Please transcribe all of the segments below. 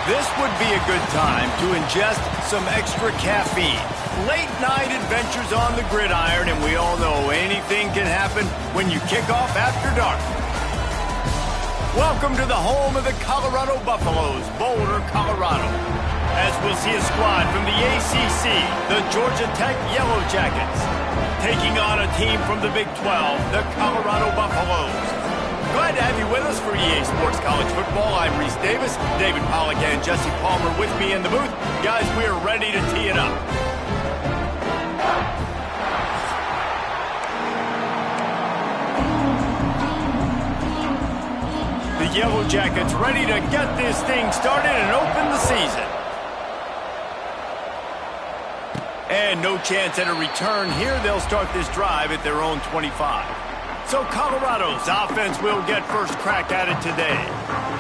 This would be a good time to ingest some extra caffeine. Late night adventures on the gridiron, and we all know anything can happen when you kick off after dark. Welcome to the home of the Colorado Buffaloes, Boulder, Colorado. As we'll see a squad from the ACC, the Georgia Tech Yellow Jackets, taking on a team from the Big 12, the Colorado Buffaloes. Glad to have you with us for EA Sports College Football. I'm Reese Davis, David Pollack and Jesse Palmer with me in the booth. Guys, we are ready to tee it up. The Yellow Jackets ready to get this thing started and open the season. And no chance at a return here. They'll start this drive at their own 25. So Colorado's offense will get first crack at it today.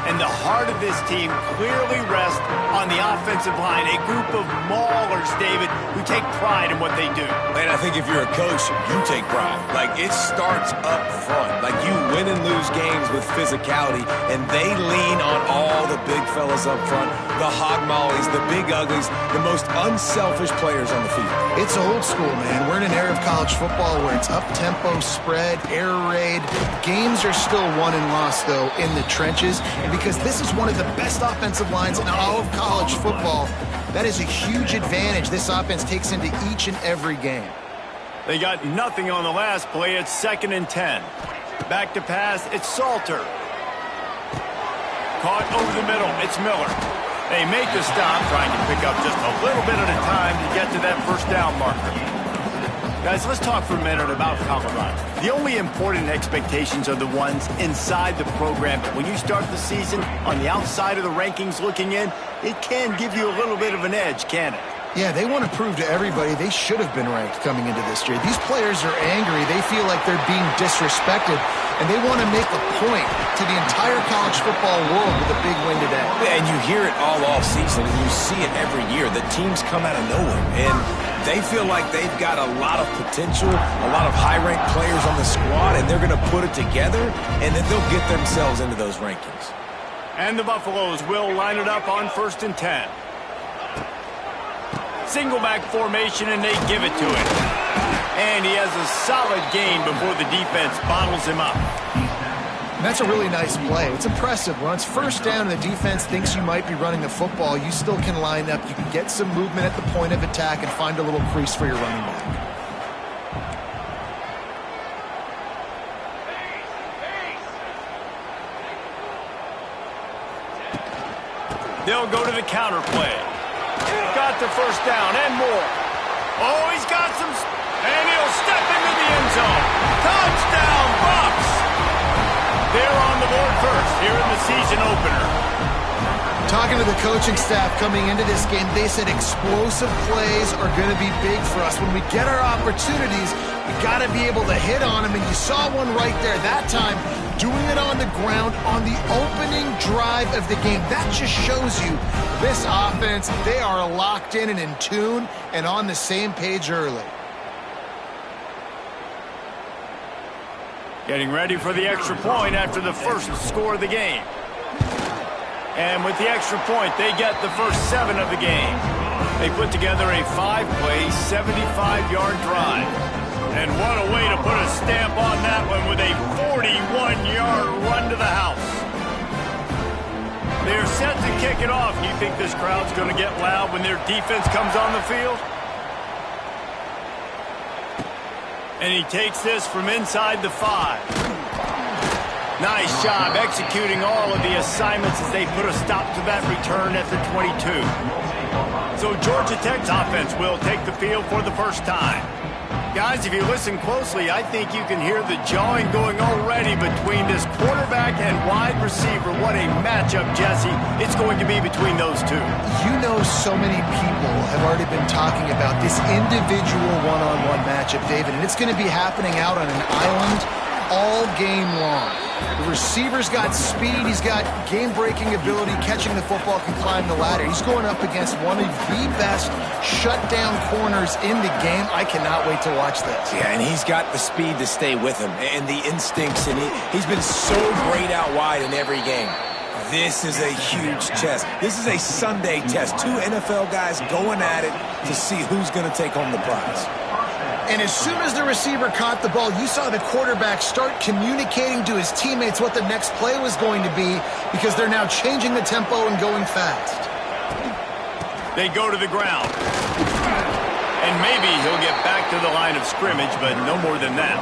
And the heart of this team clearly rests on the offensive line, a group of maulers, David, who take pride in what they do. And I think if you're a coach, you take pride. Like, it starts up front. Like, you win and lose games with physicality, and they lean on all the big fellas up front, the hog mollies, the big uglies, the most unselfish players on the field. It's old school, man. We're in an era of college football where it's up-tempo, spread, air raid. Games are still won and lost, though, in the trenches. And because this is one of the best offensive lines in all of college football, that is a huge advantage this offense takes into each and every game. They got nothing on the last play. It's 2nd and 10. Back to pass. It's Salter. Caught over the middle. It's Miller. They make the stop, trying to pick up just a little bit at a time to get to that first down marker. Guys, let's talk for a minute about Colorado. The only important expectations are the ones inside the program. But when you start the season on the outside of the rankings looking in, it can give you a little bit of an edge, can it? Yeah, they want to prove to everybody they should have been ranked coming into this year. These players are angry. They feel like they're being disrespected, and they want to make a point to the entire college football world with a big win today. And you hear it all off season, and you see it every year. The teams come out of nowhere, and they feel like they've got a lot of potential, a lot of high-ranked players on the squad, and they're going to put it together, and then they'll get themselves into those rankings. And the Buffaloes will line it up on 1st and 10. Single back formation, and they give it to him. And he has a solid gain before the defense bottles him up. That's a really nice play. It's impressive. When it's first down and the defense thinks you might be running the football, you still can line up. You can get some movement at the point of attack and find a little crease for your running back. They'll go to the counter play. Got the first down and more. Oh, he's got some, and he'll step into the end zone. Touchdown, Bucs! They're on the board first here in the season opener. Talking to the coaching staff coming into this game, they said explosive plays are going to be big for us. When we get our opportunities, we got to be able to hit on them, and you saw one right there that time, doing it on the ground on the opening drive of the game. That just shows you this offense, they are locked in and in tune and on the same page early. Getting ready for the extra point after the first score of the game. And with the extra point, they get the first 7 of the game. They put together a 5-play, 75-yard drive. And what a way to put a stamp on that one with a 41-yard run to the house. They're set to kick it off. You think this crowd's going to get loud when their defense comes on the field? And he takes this from inside the 5. Nice job executing all of the assignments as they put a stop to that return at the 22. So Georgia Tech's offense will take the field for the first time. Guys, if you listen closely, I think you can hear the jawing going already between this quarterback and wide receiver. What a matchup, Jesse, it's going to be between those two. You know, so many people have already been talking about this individual one-on-one matchup, David, and it's going to be happening out on an island all game long. The receiver's got speed, he's got game-breaking ability, catching the football, can climb the ladder. He's going up against one of the best shutdown corners in the game. I cannot wait to watch this. Yeah, and he's got the speed to stay with him and the instincts, and he's been so great out wide in every game. This is a huge test. This is a Sunday test. Two NFL guys going at it to see who's going to take home the prize. And as soon as the receiver caught the ball, you saw the quarterback start communicating to his teammates what the next play was going to be, because they're now changing the tempo and going fast. They go to the ground. And maybe he'll get back to the line of scrimmage, but no more than that.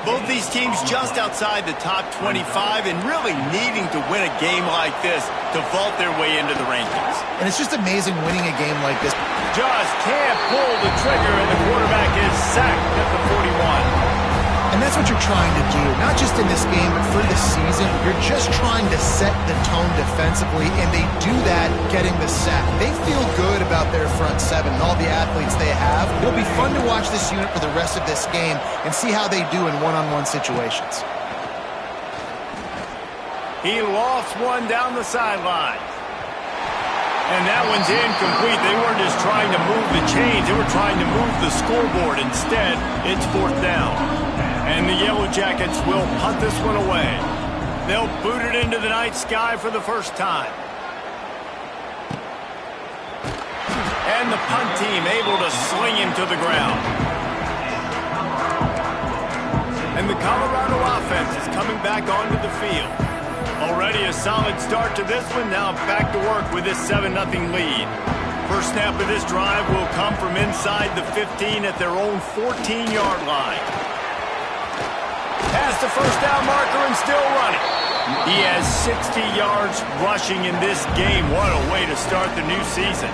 Both these teams just outside the top 25 and really needing to win a game like this to vault their way into the rankings. And it's just amazing winning a game like this. Just can't pull the trigger, and the quarterback is sacked at the 41. And that's what you're trying to do, not just in this game, but for the season. You're just trying to set the tone defensively, and they do that getting the sack. They feel good about their front seven and all the athletes they have. It'll be fun to watch this unit for the rest of this game and see how they do in one-on-one situations. He lofts one down the sideline. And that one's incomplete. They weren't just trying to move the chains. They were trying to move the scoreboard. Instead, it's 4th down. And the Yellow Jackets will punt this one away. They'll boot it into the night sky for the first time. And the punt team able to sling him to the ground. And the Colorado offense is coming back onto the field. Already a solid start to this one. Now back to work with this 7-0 lead. First snap of this drive will come from inside the 15 at their own 14-yard line. Past the first down marker and still running. He has 60 yards rushing in this game. What a way to start the new season.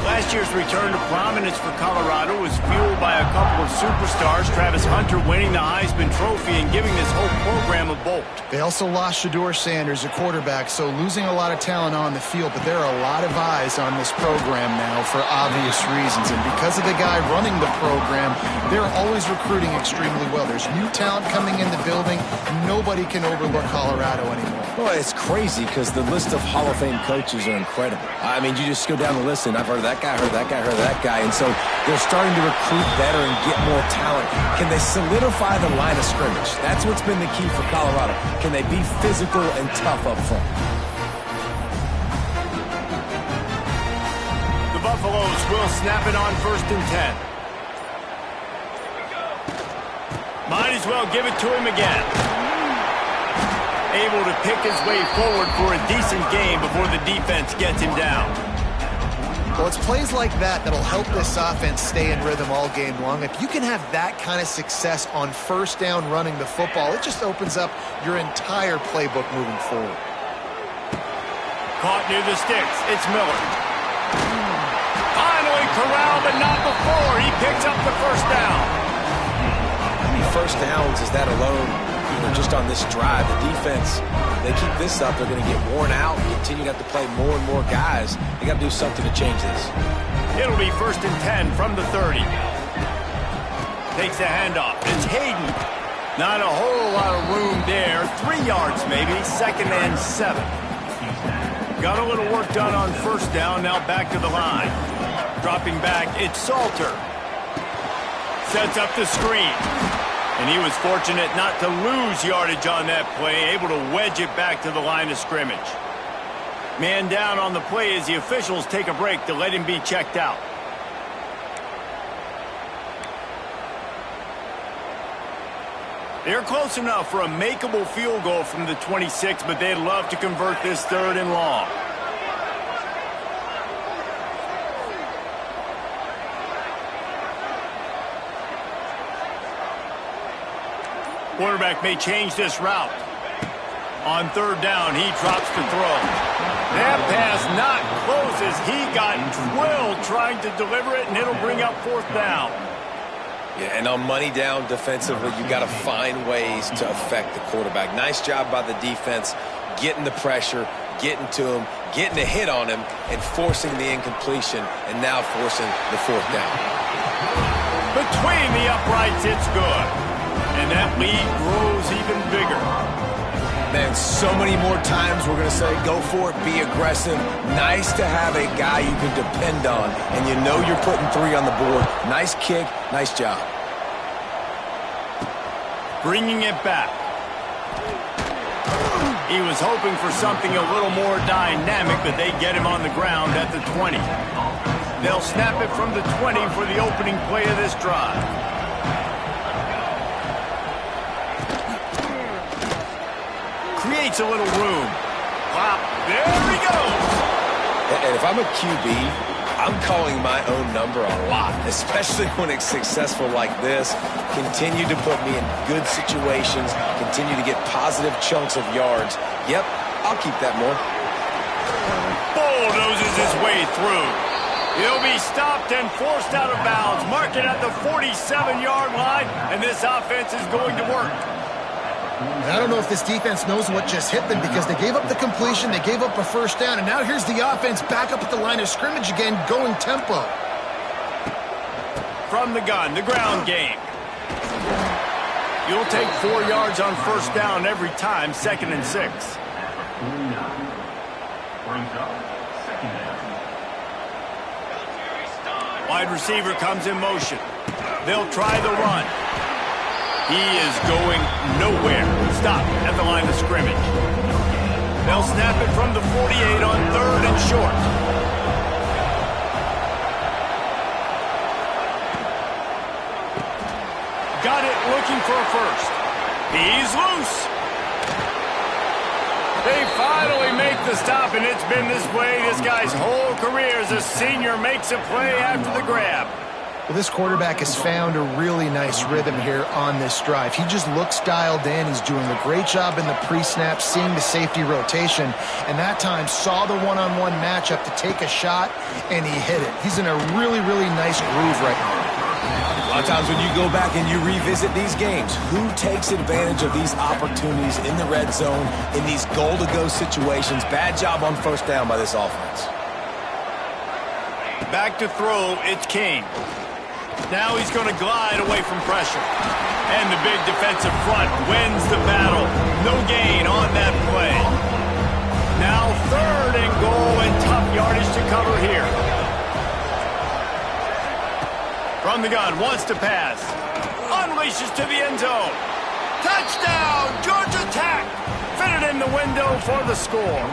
Last year's return to prominence for Colorado was fueled by a couple of superstars, Travis Hunter winning the Heisman Trophy and giving this whole program a bolt. They also lost Shedeur Sanders, a quarterback, so losing a lot of talent on the field, but there are a lot of eyes on this program now for obvious reasons. And because of the guy running the program, they're always recruiting extremely well. There's new talent coming in the building. Nobody can overlook Colorado anymore. Well, it's crazy because the list of Hall of Fame coaches are incredible. I mean, you just go down the list, and I've heard that guy, heard that guy, heard that guy. And so they're starting to recruit better and get more talent. Can they solidify the line of scrimmage? That's what's been the key for Colorado. Can they be physical and tough up front? The Buffaloes will snap it on 1st and 10. Might as well give it to him again. Able to pick his way forward for a decent game before the defense gets him down. Well, it's plays like that that'll help this offense stay in rhythm all game long. If you can have that kind of success on first down running the football, it just opens up your entire playbook moving forward. Caught near the sticks. It's Miller. Finally corralled, but not before. He picks up the first down. How many first downs is that alone? Just on this drive, the defense, they keep this up, they're going to get worn out, continue to have to play more and more guys. They got to do something to change this. It'll be 1st and 10 from the 30. Takes the handoff. It's Hayden. Not a whole lot of room there. 3 yards maybe. 2nd and 7. Got a little work done on first down. Now back to the line. Dropping back, it's Salter. Sets up the screen. And he was fortunate not to lose yardage on that play, able to wedge it back to the line of scrimmage. Man down on the play as the officials take a break to let him be checked out. They're close enough for a makeable field goal from the 26, but they'd love to convert this 3rd and long. Quarterback may change this route. On 3rd down, he drops to throw. That pass not close as he got drilled trying to deliver it, and it'll bring up 4th down. Yeah, and on money down defensively, you got to find ways to affect the quarterback. Nice job by the defense, getting the pressure, getting to him, getting a hit on him, and forcing the incompletion, and now forcing the 4th down. Between the uprights, it's good. And that lead grows even bigger. Man, so many more times we're going to say, go for it, be aggressive. Nice to have a guy you can depend on, and you know you're putting 3 on the board. Nice kick, nice job. Bringing it back. He was hoping for something a little more dynamic, but they get him on the ground at the 20. They'll snap it from the 20 for the opening play of this drive. Creates a little room. Wow, there he goes. And if I'm a QB, I'm calling my own number a lot, especially when it's successful like this. Continue to put me in good situations, continue to get positive chunks of yards. Yep, I'll keep that more. Bulldozes his way through. He'll be stopped and forced out of bounds. Mark it at the 47-yard line, and this offense is going to work. I don't know if this defense knows what just hit them because they gave up the completion, they gave up a first down, and now here's the offense back up at the line of scrimmage again, going tempo. From the gun, the ground game. You'll take 4 yards on first down every time, 2nd and 6. Wide receiver comes in motion. They'll try the run. He is going nowhere. Stop at the line of scrimmage. They'll snap it from the 48 on 3rd and short. Got it, looking for a first. He's loose. They finally make the stop, and it's been this way this guy's whole career as a senior makes a play after the grab. Well, this quarterback has found a really nice rhythm here on this drive. He just looks dialed in. He's doing a great job in the pre-snap, seeing the safety rotation, and that time saw the one-on-one matchup to take a shot, and he hit it. He's in a really, really nice groove right now. A lot of times when you go back and you revisit these games, who takes advantage of these opportunities in the red zone, in these goal-to-go situations? Bad job on first down by this offense. Back to throw, it's King. Now he's going to glide away from pressure. And the big defensive front wins the battle. No gain on that play. Now 3rd and goal and tough yardage to cover here. From the gun, wants to pass. Unleashes to the end zone. Touchdown, Georgia Tech. Fitted in the window for the score.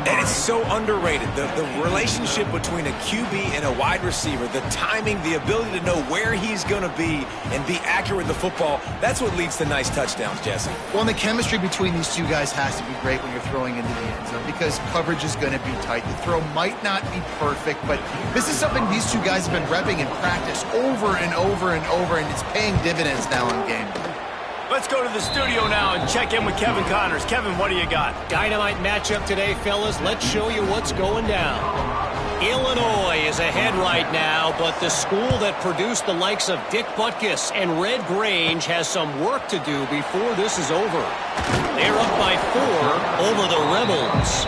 And it's so underrated. The relationship between a QB and a wide receiver, the timing, the ability to know where he's going to be and be accurate with the football, that's what leads to nice touchdowns, Jesse. Well, and the chemistry between these two guys has to be great when you're throwing into the end zone because coverage is going to be tight. The throw might not be perfect, but this is something these two guys have been repping in practice over and over and over, and it's paying dividends now in game. Let's go to the studio now and check in with Kevin Connors. Kevin, what do you got? Dynamite matchup today, fellas. Let's show you what's going down. Illinois is ahead right now, but the school that produced the likes of Dick Butkus and Red Grange has some work to do before this is over. They're up by 4 over the Rebels.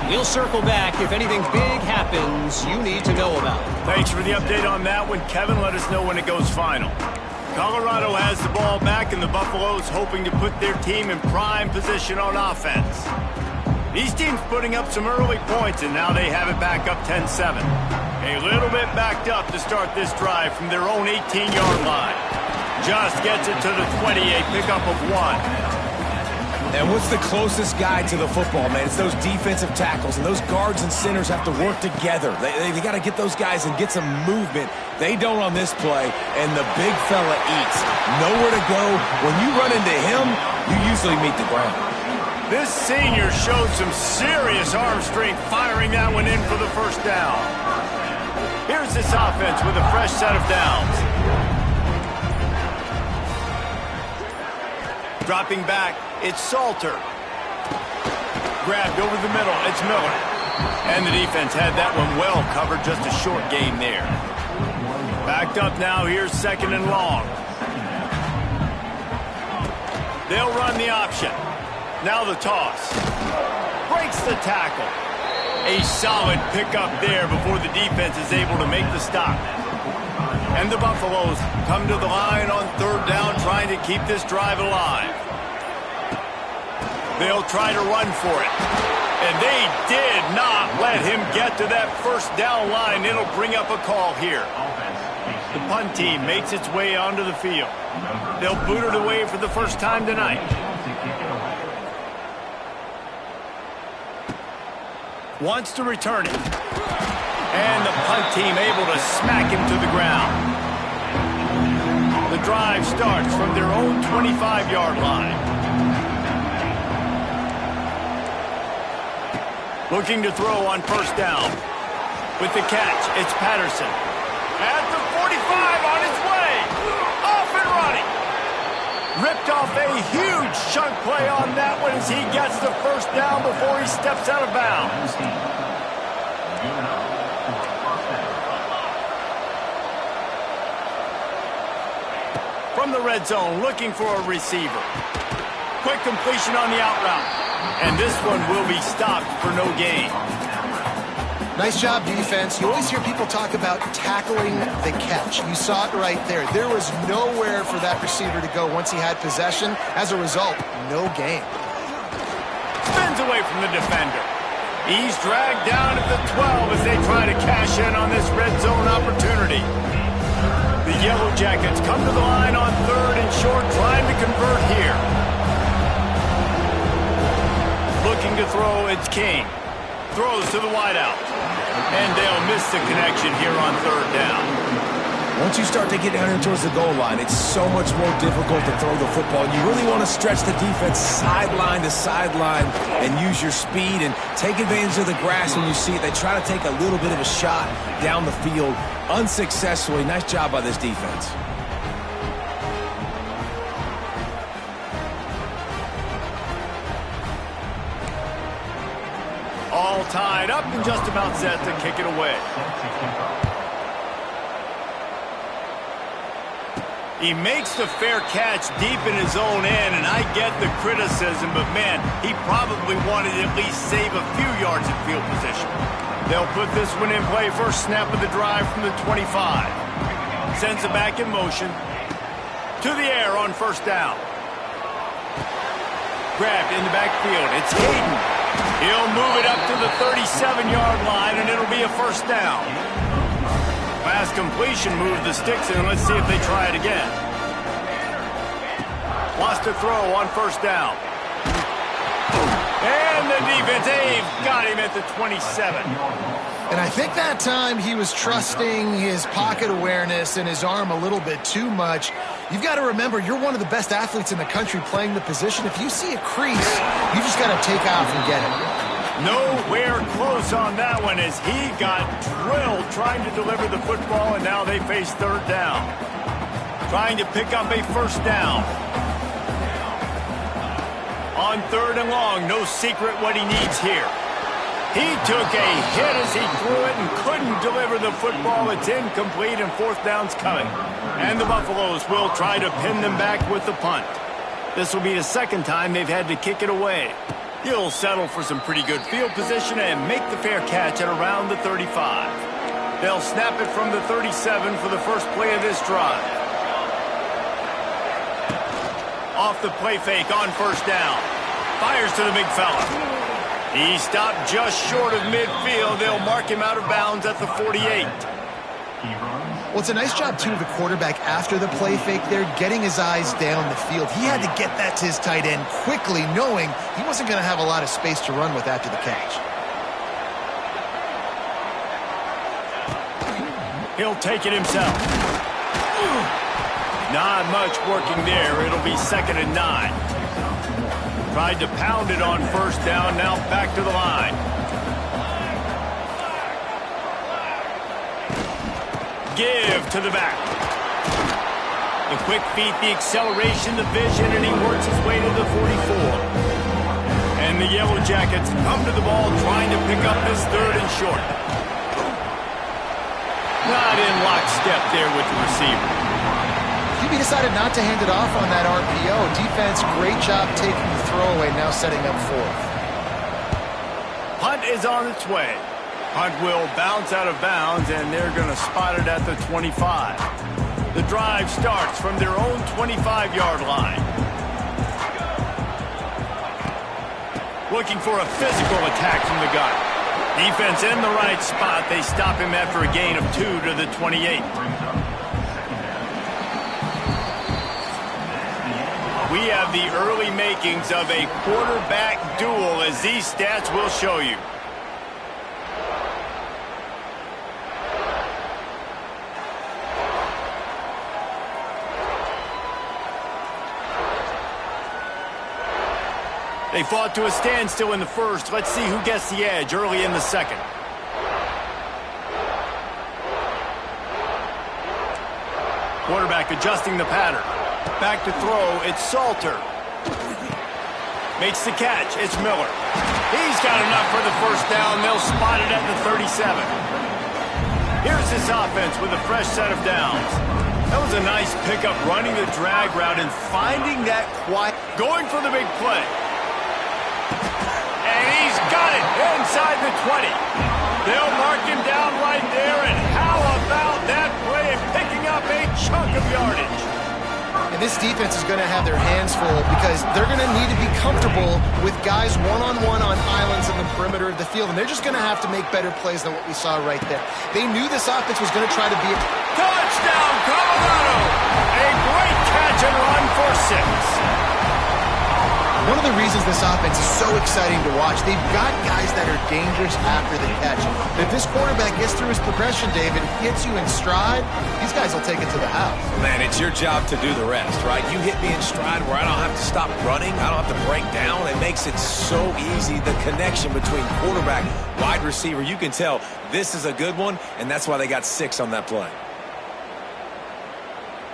We'll circle back if anything big happens you need to know about. Thanks for the update on that one, Kevin. Let us know when it goes final. Colorado has the ball back, and the Buffaloes hoping to put their team in prime position on offense. These teams putting up some early points, and now they have it back up 10-7. A little bit backed up to start this drive from their own 18-yard line. Just gets it to the 20, a pickup of 1. And what's the closest guy to the football, man? It's those defensive tackles, and those guards and centers have to work together. They got to get those guys and get some movement. They don't on this play, and the big fella eats. Nowhere to go. When you run into him, you usually meet the ground. This senior showed some serious arm strength firing that one in for the first down. Here's this offense with a fresh set of downs. Dropping back, it's Salter. Grabbed over the middle, it's Miller. And the defense had that one well covered, just a short gain there. Backed up now, here's 2nd and long. They'll run the option. Now the toss. Breaks the tackle. A solid pickup there before the defense is able to make the stop. And the Buffaloes come to the line on 3rd down, trying to keep this drive alive. They'll try to run for it. And they did not let him get to that first down line. It'll bring up a call here. The punt team makes its way onto the field. They'll boot it away for the first time tonight. Wants to return it. And the punt team able to smack him to the ground. The drive starts from their own 25-yard line. Looking to throw on first down. With the catch, it's Patterson. At the 45 on his way. Off and running. Ripped off a huge chunk play on that one as he gets the first down before he steps out of bounds. From the red zone, looking for a receiver. Quick completion on the out route. And this one will be stopped for no gain. Nice job, defense. You always hear people talk about tackling the catch. You saw it right there. There was nowhere for that receiver to go once he had possession. As a result, no gain. Spins away from the defender. He's dragged down at the 12 as they try to cash in on this red zone opportunity. The Yellow Jackets come to the line on third and short, trying to convert here. Looking to throw, it's King. Throws to the wideout. And they'll miss the connection here on third down. Once you start to get down here towards the goal line, it's so much more difficult to throw the football. You really want to stretch the defense sideline to sideline and use your speed and take advantage of the grass when you see it. They try to take a little bit of a shot down the field unsuccessfully. Nice job by this defense. All tied up and just about set to kick it away. He makes the fair catch deep in his own end, and I get the criticism, but man, he probably wanted to at least save a few yards in field position. They'll put this one in play. First snap of the drive from the 25. Sends it back in motion. To the air on first down. Grabbed in the backfield. It's Hayden. He'll move it up to the 37-yard line, and it'll be a first down. Pass completion moved the sticks in. Let's see if they try it again. Wants to throw on first down. And the defense, got him at the 27. And I think that time he was trusting his pocket awareness and his arm a little bit too much. You've got to remember, you're one of the best athletes in the country playing the position. If you see a crease, you just got to take off and get it. Nowhere close on that one as he got drilled trying to deliver the football, and now they face third down. Trying to pick up a first down. On third and long, no secret what he needs here. He took a hit as he threw it and couldn't deliver the football. It's incomplete and fourth down's coming. And the Buffaloes will try to pin them back with the punt. This will be the second time they've had to kick it away. He'll settle for some pretty good field position and make the fair catch at around the 35. They'll snap it from the 37 for the first play of this drive. Off the play fake on first down. Fires to the big fella. He stopped just short of midfield. They'll mark him out of bounds at the 48. Well, it's a nice job, too, of the quarterback after the play fake there, getting his eyes down the field. He had to get that to his tight end quickly, knowing he wasn't going to have a lot of space to run with after the catch. He'll take it himself. Not much working there. It'll be 2nd and 9. Tried to pound it on first down, now back to the line. Give to the back. The quick feet, the acceleration, the vision, and he works his way to the 44. And the Yellow Jackets come to the ball trying to pick up this third and short. Not in lockstep there with the receiver. QB decided not to hand it off on that RPO. Defense, great job taking the throwaway, now setting up fourth. Punt is on its way. Punt will bounce out of bounds, and they're going to spot it at the 25. The drive starts from their own 25-yard line. Looking for a physical attack from the gun. Defense in the right spot. They stop him after a gain of 2 to the 28. We have the early makings of a quarterback duel, as these stats will show you. They fought to a standstill in the first. Let's see who gets the edge early in the second. Quarterback adjusting the pattern. Back to throw, it's Salter. Makes the catch, it's Miller. He's got enough for the first down. They'll spot it at the 37. Here's this offense with a fresh set of downs. That was a nice pickup, running the drag route and finding that quiet. Going for the big play. And he's got it inside the 20. They'll mark him down right there, and how about that play and picking up a chunk of yardage? And this defense is going to have their hands full because they're going to need to be comfortable with guys one-on-one on islands in the perimeter of the field, and they're just going to have to make better plays than what we saw right there. They knew this offense was going to try to be a touchdown, Colorado! A great catch and run for 6. One of the reasons this offense is so exciting to watch, they've got guys that are dangerous after the catch. But if this quarterback gets through his progression, David, hits you in stride, these guys will take it to the house. Man, it's your job to do the rest, right? You hit me in stride where I don't have to stop running. I don't have to break down. It makes it so easy, the connection between quarterback, wide receiver. You can tell this is a good one, and that's why they got 6 on that play.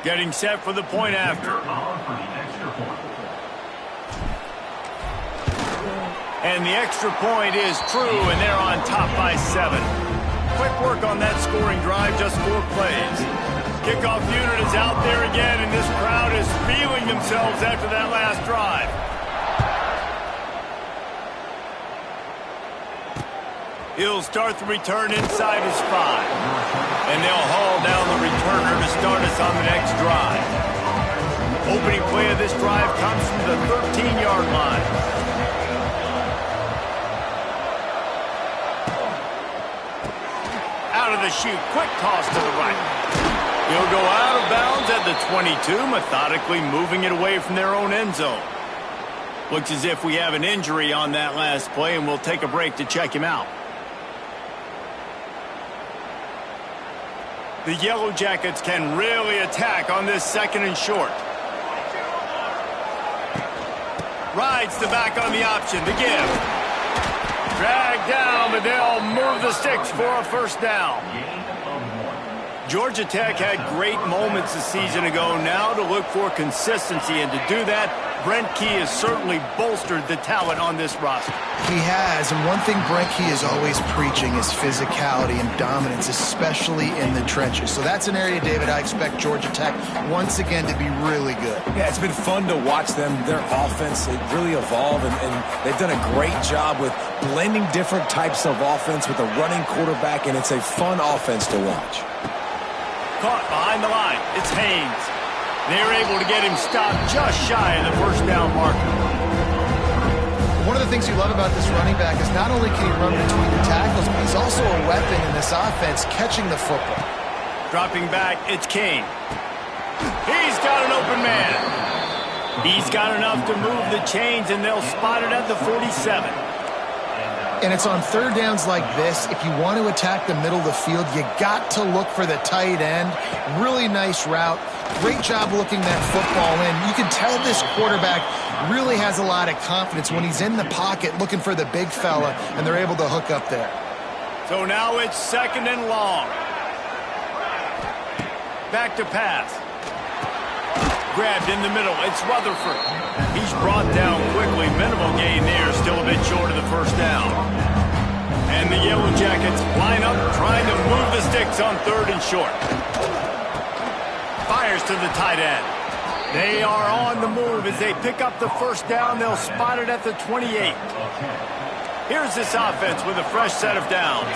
Getting set for the point after. And the extra point is true, and they're on top by 7. Quick work on that scoring drive, just 4 plays. Kickoff unit is out there again, and this crowd is feeling themselves after that last drive. He'll start the return inside his 5. And they'll haul down the returner to start us on the next drive. Opening play of this drive comes from the 13-yard line. Out of the chute, quick toss to the right. He'll go out of bounds at the 22, methodically moving it away from their own end zone. Looks as if we have an injury on that last play, and we'll take a break to check him out. The Yellow Jackets can really attack on this 2nd and short. Rides the back on the option, the give. Dragged down, but they'll move the sticks for a first down. Georgia Tech had great moments a season ago. Now to look for consistency, and to do that, Brent Key has certainly bolstered the talent on this roster. He has, and one thing Brent Key is always preaching is physicality and dominance, especially in the trenches. So that's an area, David, I expect Georgia Tech once again to be really good. Yeah, it's been fun to watch them, their offense, it really evolved, and they've done a great job with blending different types of offense with a running quarterback, and it's a fun offense to watch. Caught behind the line, it's Haynes. They're able to get him stopped just shy of the first down marker. One of the things you love about this running back is not only can he run between the tackles, but he's also a weapon in this offense catching the football. Dropping back, it's King. He's got an open man. He's got enough to move the chains, and they'll spot it at the 47. And it's on 3rd downs like this. If you want to attack the middle of the field, you got to look for the tight end. Really nice route. Great job looking that football in. You can tell this quarterback really has a lot of confidence when he's in the pocket looking for the big fella, and they're able to hook up there. So now it's 2nd and long. Back to pass. Grabbed in the middle. It's Rutherford. He's brought down quickly. Minimal gain there. Still a bit short of the first down. And the Yellow Jackets line up, trying to move the sticks on 3rd and short. Fires to the tight end. They are on the move as they pick up the first down. They'll spot it at the 28. Here's this offense with a fresh set of downs.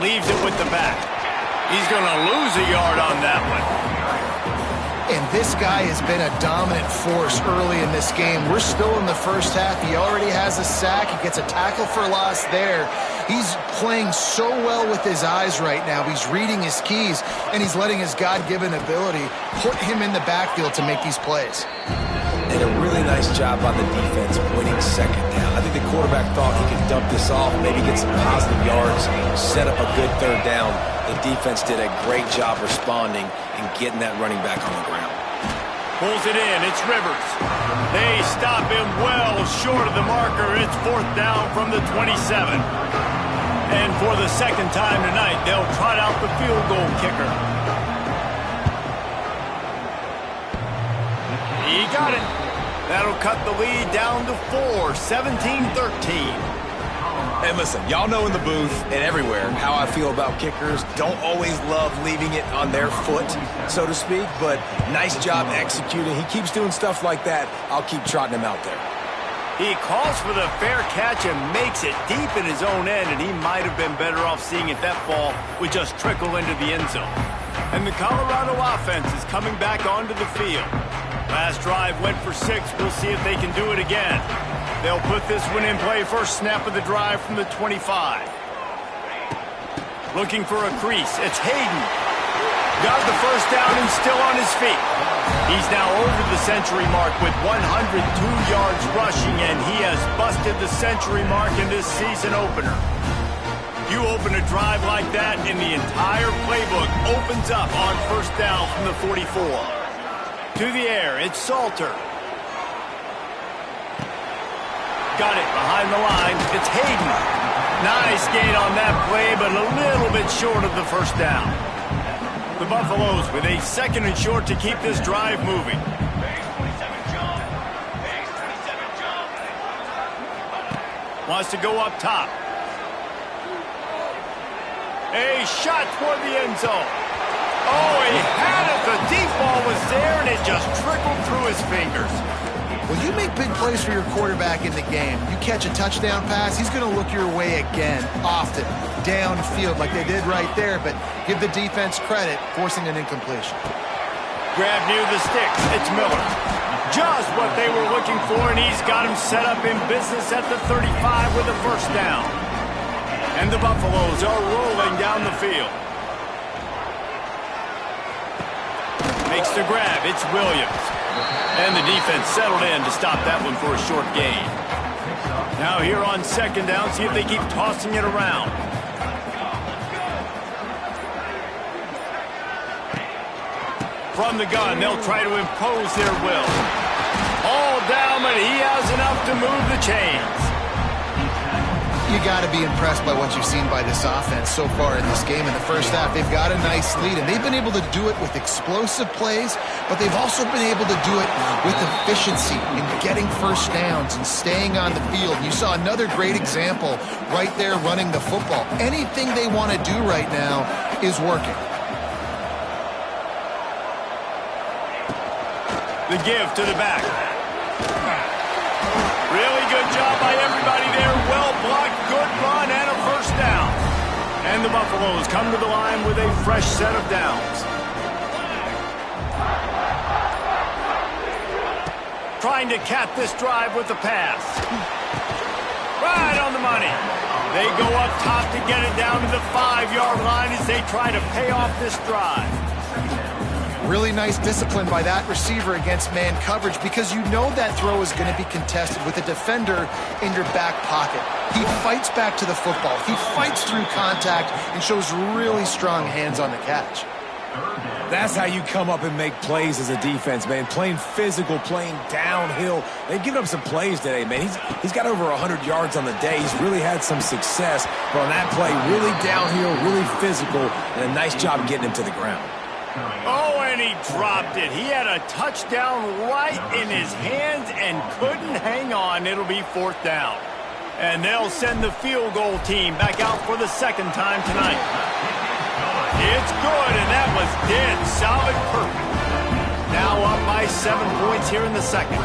Leaves it with the back. He's going to lose a yard on that one. And this guy has been a dominant force early in this game. We're still in the first half. He already has a sack. He gets a tackle for loss there. He's playing so well with his eyes right now. He's reading his keys, and he's letting his God-given ability put him in the backfield to make these plays. And a really nice job by the defense winning 2nd down. I think the quarterback thought he could dump this off, maybe get some positive yards, set up a good 3rd down. The defense did a great job responding and getting that running back on the ground. Pulls it in. It's Rivers. They stop him well short of the marker. It's 4th down from the 27. And for the second time tonight, they'll trot out the field goal kicker. He got it. That'll cut the lead down to 4, 17-13. And listen, y'all know in the booth and everywhere how I feel about kickers. Don't always love leaving it on their foot, so to speak, but nice job executing. He keeps doing stuff like that. I'll keep trotting him out there. He calls for the fair catch and makes it deep in his own end, and he might have been better off seeing if that ball would just trickle into the end zone. And the Colorado offense is coming back onto the field. Last drive went for 6. We'll see if they can do it again. They'll put this one in play first snap of the drive from the 25. Looking for a crease. It's Hayden. Got the first down and still on his feet. He's now over the century mark with 102 yards rushing, and he has busted the century mark in this season opener. You open a drive like that, and the entire playbook opens up on first down from the 44. To the air, it's Salter. Got it behind the line. It's Hayden. Nice gain on that play, but a little bit short of the first down. The Buffaloes with a 2nd and short to keep this drive moving. Wants to go up top. A shot toward the end zone. Oh, he had it. The deep ball was there, and it just trickled through his fingers. Well, you make big plays for your quarterback in the game. You catch a touchdown pass, he's going to look your way again, often, downfield like they did right there, but give the defense credit, forcing an incompletion. Grab near the sticks. It's Miller. Just what they were looking for, and he's got him set up in business at the 35 with a first down. And the Buffaloes are rolling down the field. Makes the grab. It's Williams. And the defense settled in to stop that one for a short gain. Now here on 2nd down, see if they keep tossing it around. From the gun, they'll try to impose their will. All down, but he has enough to move the chains. You got to be impressed by what you've seen by this offense so far in this game. In the first half, they've got a nice lead, and they've been able to do it with explosive plays, but they've also been able to do it with efficiency in getting first downs and staying on the field. You saw another great example right there running the football. Anything they want to do right now is working. The give to the back. Really good job by everybody there. Well blocked, good run, and a first down. And the Buffaloes come to the line with a fresh set of downs. Trying to cap this drive with the pass. Right on the money. They go up top to get it down to the 5-yard line as they try to pay off this drive. Really nice discipline by that receiver against man coverage, because you know that throw is going to be contested with a defender in your back pocket. He fights back to the football. He fights through contact and shows really strong hands on the catch. That's how you come up and make plays as a defense, man. Playing physical, playing downhill. They've given up some plays today, man. He's got over 100 yards on the day. He's really had some success. But on that play, really downhill, really physical, and a nice job getting him to the ground. Oh, and he dropped it. He had a touchdown right in his hands and couldn't hang on. It'll be 4th down. And they'll send the field goal team back out for the 2nd time tonight. It's good, and that was dead solid perfect. Now up by 7 points here in the 2nd.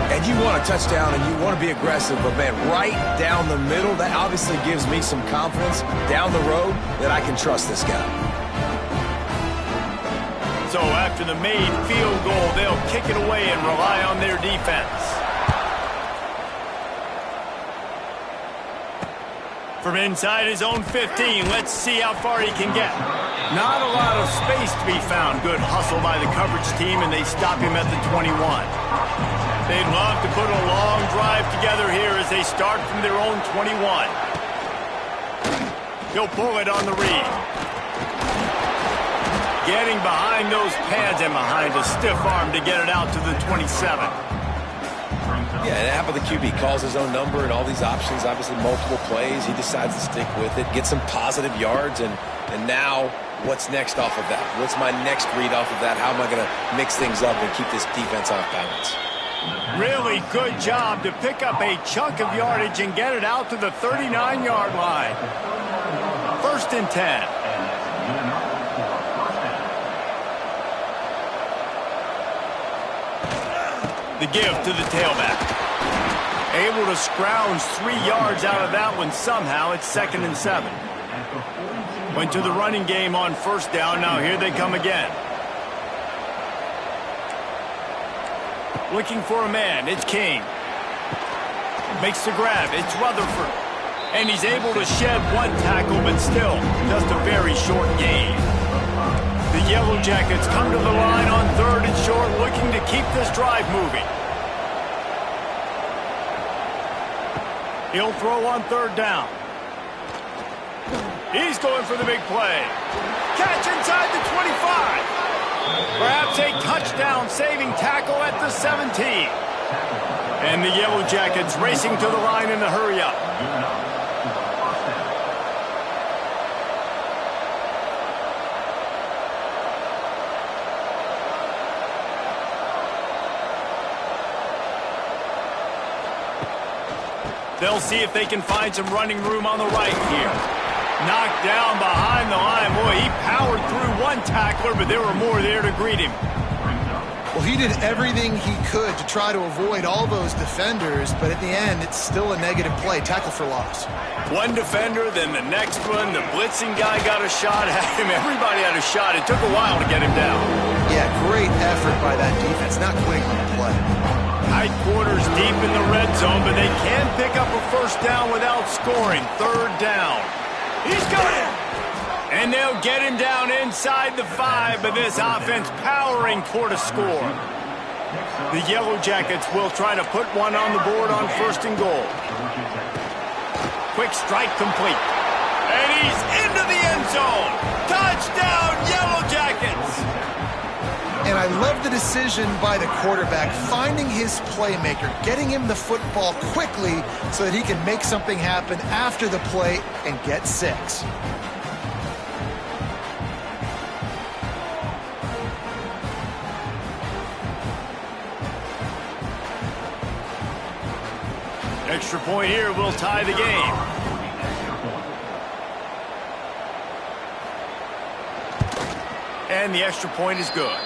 And you want a touchdown and you want to be aggressive, but man, right down the middle, that obviously gives me some confidence down the road that I can trust this guy. So after the made field goal, they'll kick it away and rely on their defense. From inside his own 15, let's see how far he can get. Not a lot of space to be found. Good hustle by the coverage team, and they stop him at the 21. They'd love to put a long drive together here as they start from their own 21. He'll pull it on the read. getting behind those pads and behind a stiff arm to get it out to the 27. Yeah, and half of the QB calls his own number and all these options, obviously multiple plays. He decides to stick with it, get some positive yards, and now what's next off of that? What's my next read off of that? How am I going to mix things up and keep this defense off balance? Really good job to pick up a chunk of yardage and get it out to the 39-yard line. 1st and 10. The give to the tailback. Able to scrounge 3 yards out of that one somehow. It's 2nd and 7. Went to the running game on 1st down. Now here they come again. Looking for a man. It's King. Makes the grab. It's Rutherford. And he's able to shed 1 tackle, but still just a very short gain. The Yellow Jackets come to the line on 3rd and short, looking to keep this drive moving. He'll throw on 3rd down. He's going for the big play. Catch inside the 25. Perhaps a touchdown-saving tackle at the 17. And the Yellow Jackets racing to the line in a hurry-up. They'll see if they can find some running room on the right here. Knocked down behind the line. Boy, he powered through 1 tackler, but there were more there to greet him. Well, he did everything he could to try to avoid all those defenders, but at the end, it's still a negative play. Tackle for loss. 1 defender, then the next one. The blitzing guy got a shot at him. Everybody had a shot. It took a while to get him down. Yeah, great effort by that defense. Not quitting on the play. Tight quarters deep in the red zone, but they can pick up a 1st down without scoring. 3rd down. He's got it! And they'll get him down inside the 5, but this offense powering toward a score. The Yellow Jackets will try to put one on the board on 1st and goal. Quick strike complete. And he's into the end zone. Touchdown, Yellow Jackets! And I love the decision by the quarterback, finding his playmaker, getting him the football quickly so that he can make something happen after the play and get 6. Extra point here will tie the game. And the extra point is good.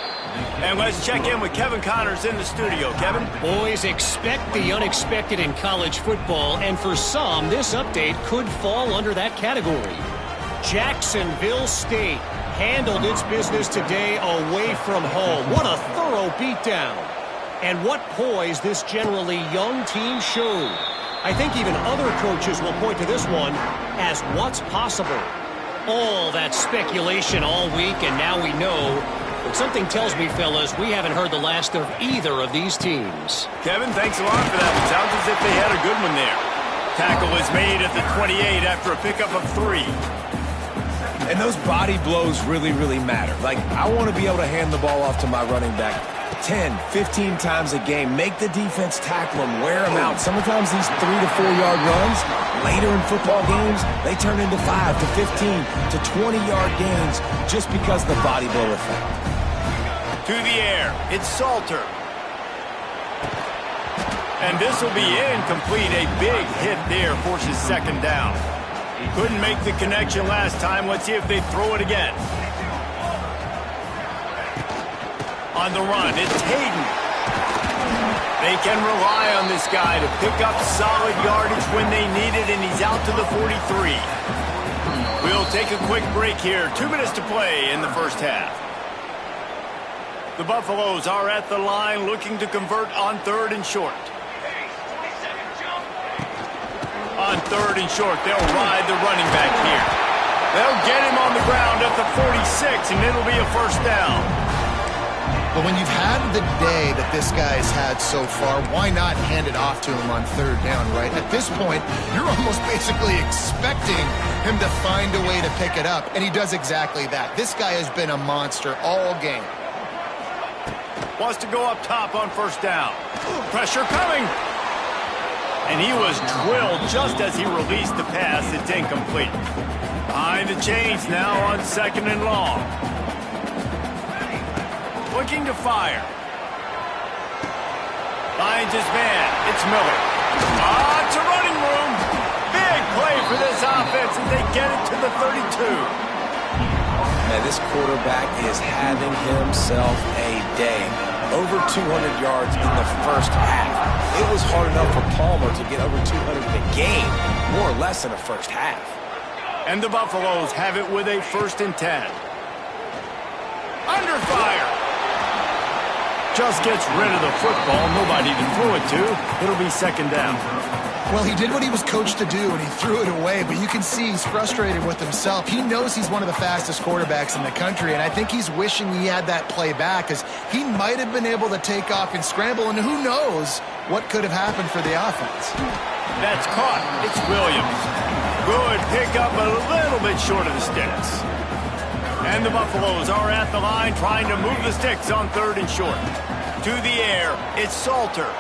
And let's check in with Kevin Connors in the studio. Kevin? Boys, expect the unexpected in college football, and for some, this update could fall under that category. Jacksonville State handled its business today away from home. What a thorough beatdown. And what poise this generally young team showed. I think even other coaches will point to this one as what's possible. All that speculation all week, and now we know. But something tells me, fellas, we haven't heard the last of either of these teams. Kevin, thanks a lot for that. It sounds as if they had a good one there. Tackle is made at the 28 after a pickup of 3. And those body blows really, really matter. Like, I want to be able to hand the ball off to my running back 10, 15 times a game. Make the defense tackle them, wear them out. Sometimes these 3 to 4 yard runs, later in football games, they turn into 5 to 15 to 20 yard gains just because of the body blow effect. To the air, it's Salter. And this will be incomplete. A big hit there forces 2nd down. Couldn't make the connection last time. Let's see if they throw it again. On the run, it's Hayden. They can rely on this guy to pick up solid yardage when they need it, and he's out to the 43. We'll take a quick break here. 2 minutes to play in the 1st half. The Buffaloes are at the line looking to convert on 3rd and short. On 3rd and short, they'll ride the running back here. They'll get him on the ground at the 46, and it'll be a 1st down. But when you've had the day that this guy's had so far, why not hand it off to him on third down, right? At this point, you're almost basically expecting him to find a way to pick it up, and he does exactly that. This guy has been a monster all game. Wants to go up top on first down. Pressure coming. And he was drilled just as he released the pass. It's incomplete. Behind the chains now on second and long. Looking to fire. Finds his man. It's Miller. It's a running room. Big play for this offense as they get it to the 32. Man, this quarterback is having himself a day. Over 200 yards in the first half. It was hard enough for Palmer to get over 200 in a game, more or less in the first half. And the Buffaloes have it with a 1st and 10. Under fire. Just gets rid of the football. Nobody to throw it to. It'll be 2nd down. Well, he did what he was coached to do, and he threw it away, but you can see he's frustrated with himself. He knows he's one of the fastest quarterbacks in the country, and I think he's wishing he had that play back, because he might have been able to take off and scramble, and who knows what could have happened for the offense. That's caught. It's Williams. Good pickup, but a little bit short of the sticks. And the Buffaloes are at the line trying to move the sticks on 3rd and short. To the air, it's Salter.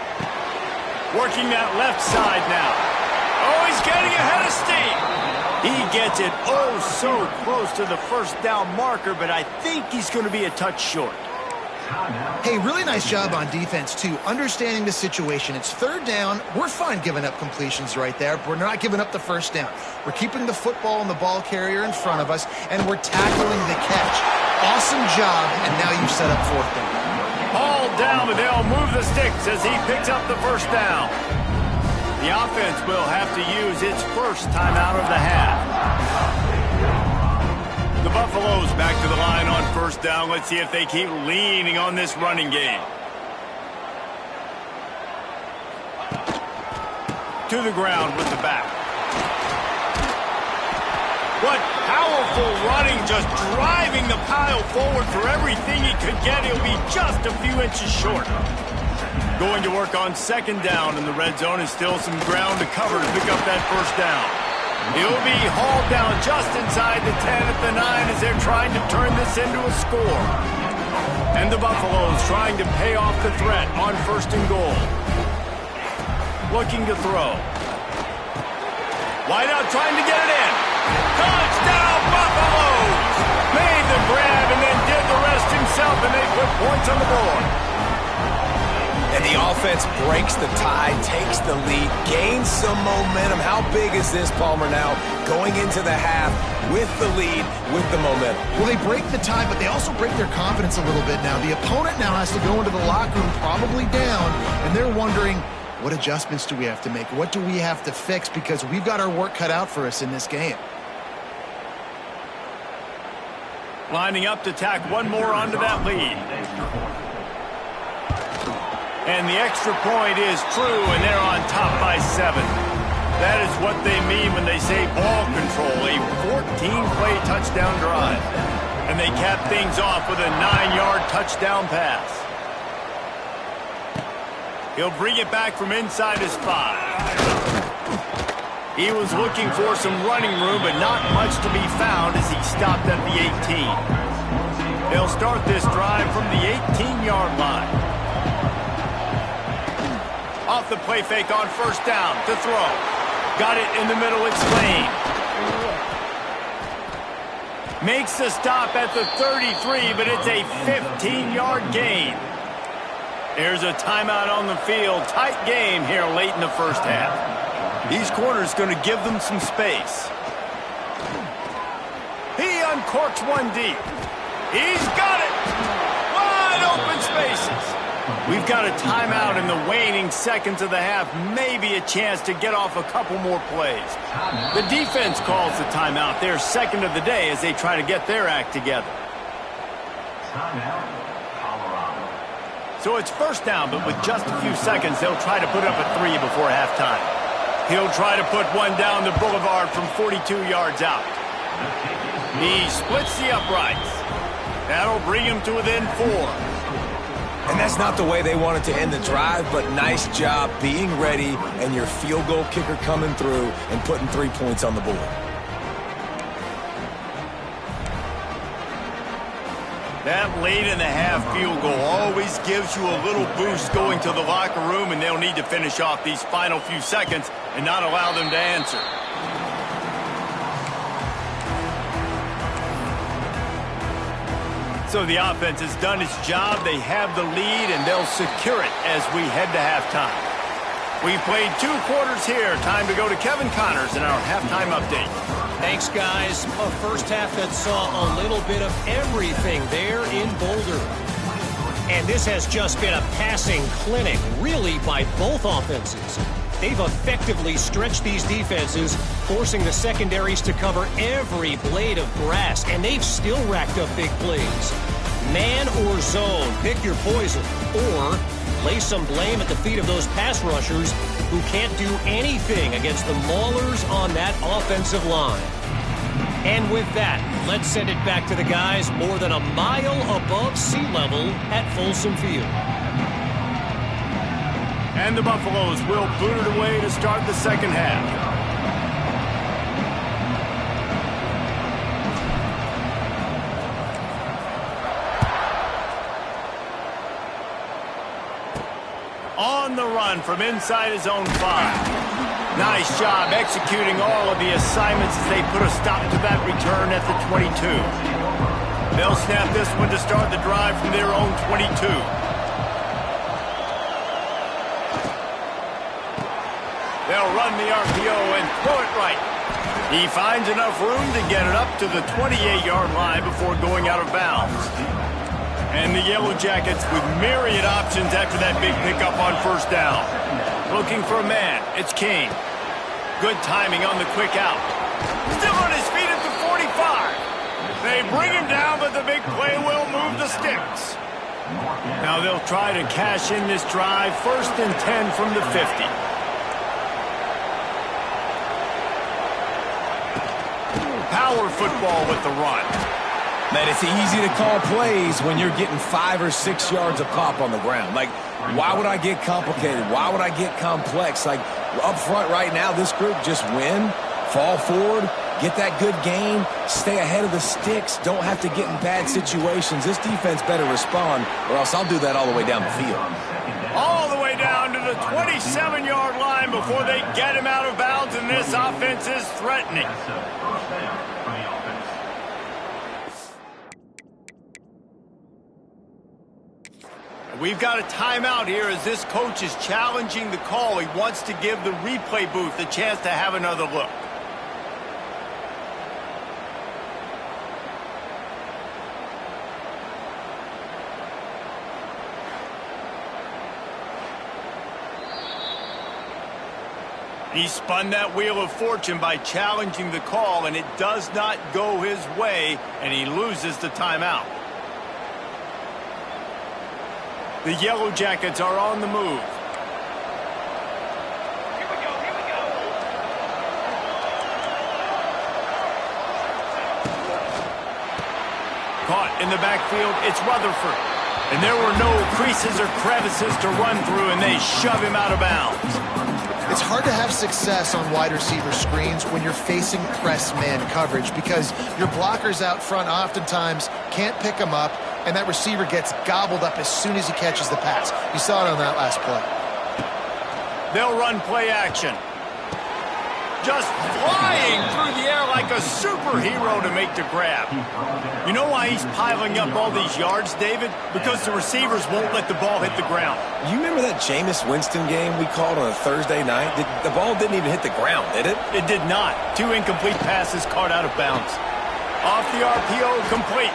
Working that left side now. Oh, he's getting ahead of steam. He gets it so close to the 1st down marker, but I think he's going to be a touch short. Hey, really nice job on defense, too. Understanding the situation. It's 3rd down. We're fine giving up completions right there, but we're not giving up the 1st down. We're keeping the football and the ball carrier in front of us, and we're tackling the catch. Awesome job, and now you've set up 4th down. All down, but they'll move the sticks as he picks up the 1st down. The offense will have to use its 1st timeout of the half. The Buffaloes back to the line on 1st down. Let's see if they keep leaning on this running game. To the ground with the back. What powerful running, just driving the pile forward for everything he could get. He'll be just a few inches short. Going to work on 2nd down in the red zone, and still some ground to cover to pick up that 1st down. He'll be hauled down just inside the 10 at the 9 as they're trying to turn this into a score. And the Buffaloes trying to pay off the threat on 1st and goal. Looking to throw. Wide out trying to get it in. Touchdown, Buffaloes! Made the grab and then did the rest himself, and they put points on the board. And the offense breaks the tie, takes the lead, gains some momentum. How big is this, Palmer, now going into the half with the lead, with the momentum? Well, they break the tie, but they also break their confidence a little bit now. The opponent now has to go into the locker room probably down, and they're wondering, what adjustments do we have to make? What do we have to fix? Because we've got our work cut out for us in this game. Lining up to tack one more onto that lead. And the extra point is true, and they're on top by 7. That is what they mean when they say ball control, a 14-play touchdown drive. And they cap things off with a 9-yard touchdown pass. He'll bring it back from inside his 5. He was looking for some running room, but not much to be found as he stopped at the 18. They'll start this drive from the 18-yard line. Off the play fake on 1st down to throw. Got it in the middle, it's Lane. Makes the stop at the 33, but it's a 15-yard gain. There's a timeout on the field. Tight game here late in the 1st half. These corners going to give them some space. He uncorks one deep. He's got it. Wide open spaces. We've got a timeout in the waning seconds of the half. Maybe a chance to get off a couple more plays. The defense calls the timeout. Their 2nd of the day as they try to get their act together. So it's 1st down, but with just a few seconds, they'll try to put up a 3 before halftime. He'll try to put one down the boulevard from 42 yards out. He splits the uprights. That'll bring him to within 4. And that's not the way they wanted to end the drive, but nice job being ready and your field goal kicker coming through and putting 3 points on the board. That late-in-the-half field goal always gives you a little boost going to the locker room, and they'll need to finish off these final few seconds and not allow them to answer. So the offense has done its job. They have the lead, and they'll secure it as we head to halftime. We played 2 quarters here. Time to go to Kevin Connors in our halftime update. Thanks, guys. A first half that saw a little bit of everything there in Boulder. And this has just been a passing clinic, really, by both offenses. They've effectively stretched these defenses, forcing the secondaries to cover every blade of grass, and they've still racked up big plays. Man or zone, pick your poison, or lay some blame at the feet of those pass rushers who can't do anything against the maulers on that offensive line. And with that, let's send it back to the guys more than a mile above sea level at Folsom Field. And the Buffaloes will boot it away to start the second half. On the run from inside his own 5. Nice job executing all of the assignments as they put a stop to that return at the 22. They'll snap this one to start the drive from their own 22. They'll run the RPO and throw it right. He finds enough room to get it up to the 28-yard line before going out of bounds. And the Yellow Jackets with myriad options after that big pickup on first down. Looking for a man. It's King. Good timing on the quick out. Still on his feet at the 45. They bring him down, but the big play will move the sticks. Now they'll try to cash in this drive. 1st and 10 from the 50. Power football with the run. Man, it's easy to call plays when you're getting 5 or 6 yards of pop on the ground. Like, why would I get complicated? Why would I get complex? Like, up front right now, this group just win, fall forward, get that good gain, stay ahead of the sticks, don't have to get in bad situations. This defense better respond, or else I'll do that all the way down the field. All the way down to the 27-yard line before they get him out of bounds, and this offense is threatening. We've got a timeout here as this coach is challenging the call. He wants to give the replay booth a chance to have another look. He spun that wheel of fortune by challenging the call, and it does not go his way, and he loses the timeout. The Yellow Jackets are on the move. Here we go. Caught in the backfield, it's Rutherford. And there were no creases or crevices to run through, and they shove him out of bounds. It's hard to have success on wide receiver screens when you're facing press man coverage because your blockers out front oftentimes can't pick them up, and that receiver gets gobbled up as soon as he catches the pass. You saw it on that last play. They'll run play action. Just flying through the air like a superhero to make the grab. You know why he's piling up all these yards, David? Because the receivers won't let the ball hit the ground. You remember that Jameis Winston game we called on a Thursday night? The ball didn't even hit the ground, did it? It did not. 2 incomplete passes caught out of bounds. Off the RPO, complete.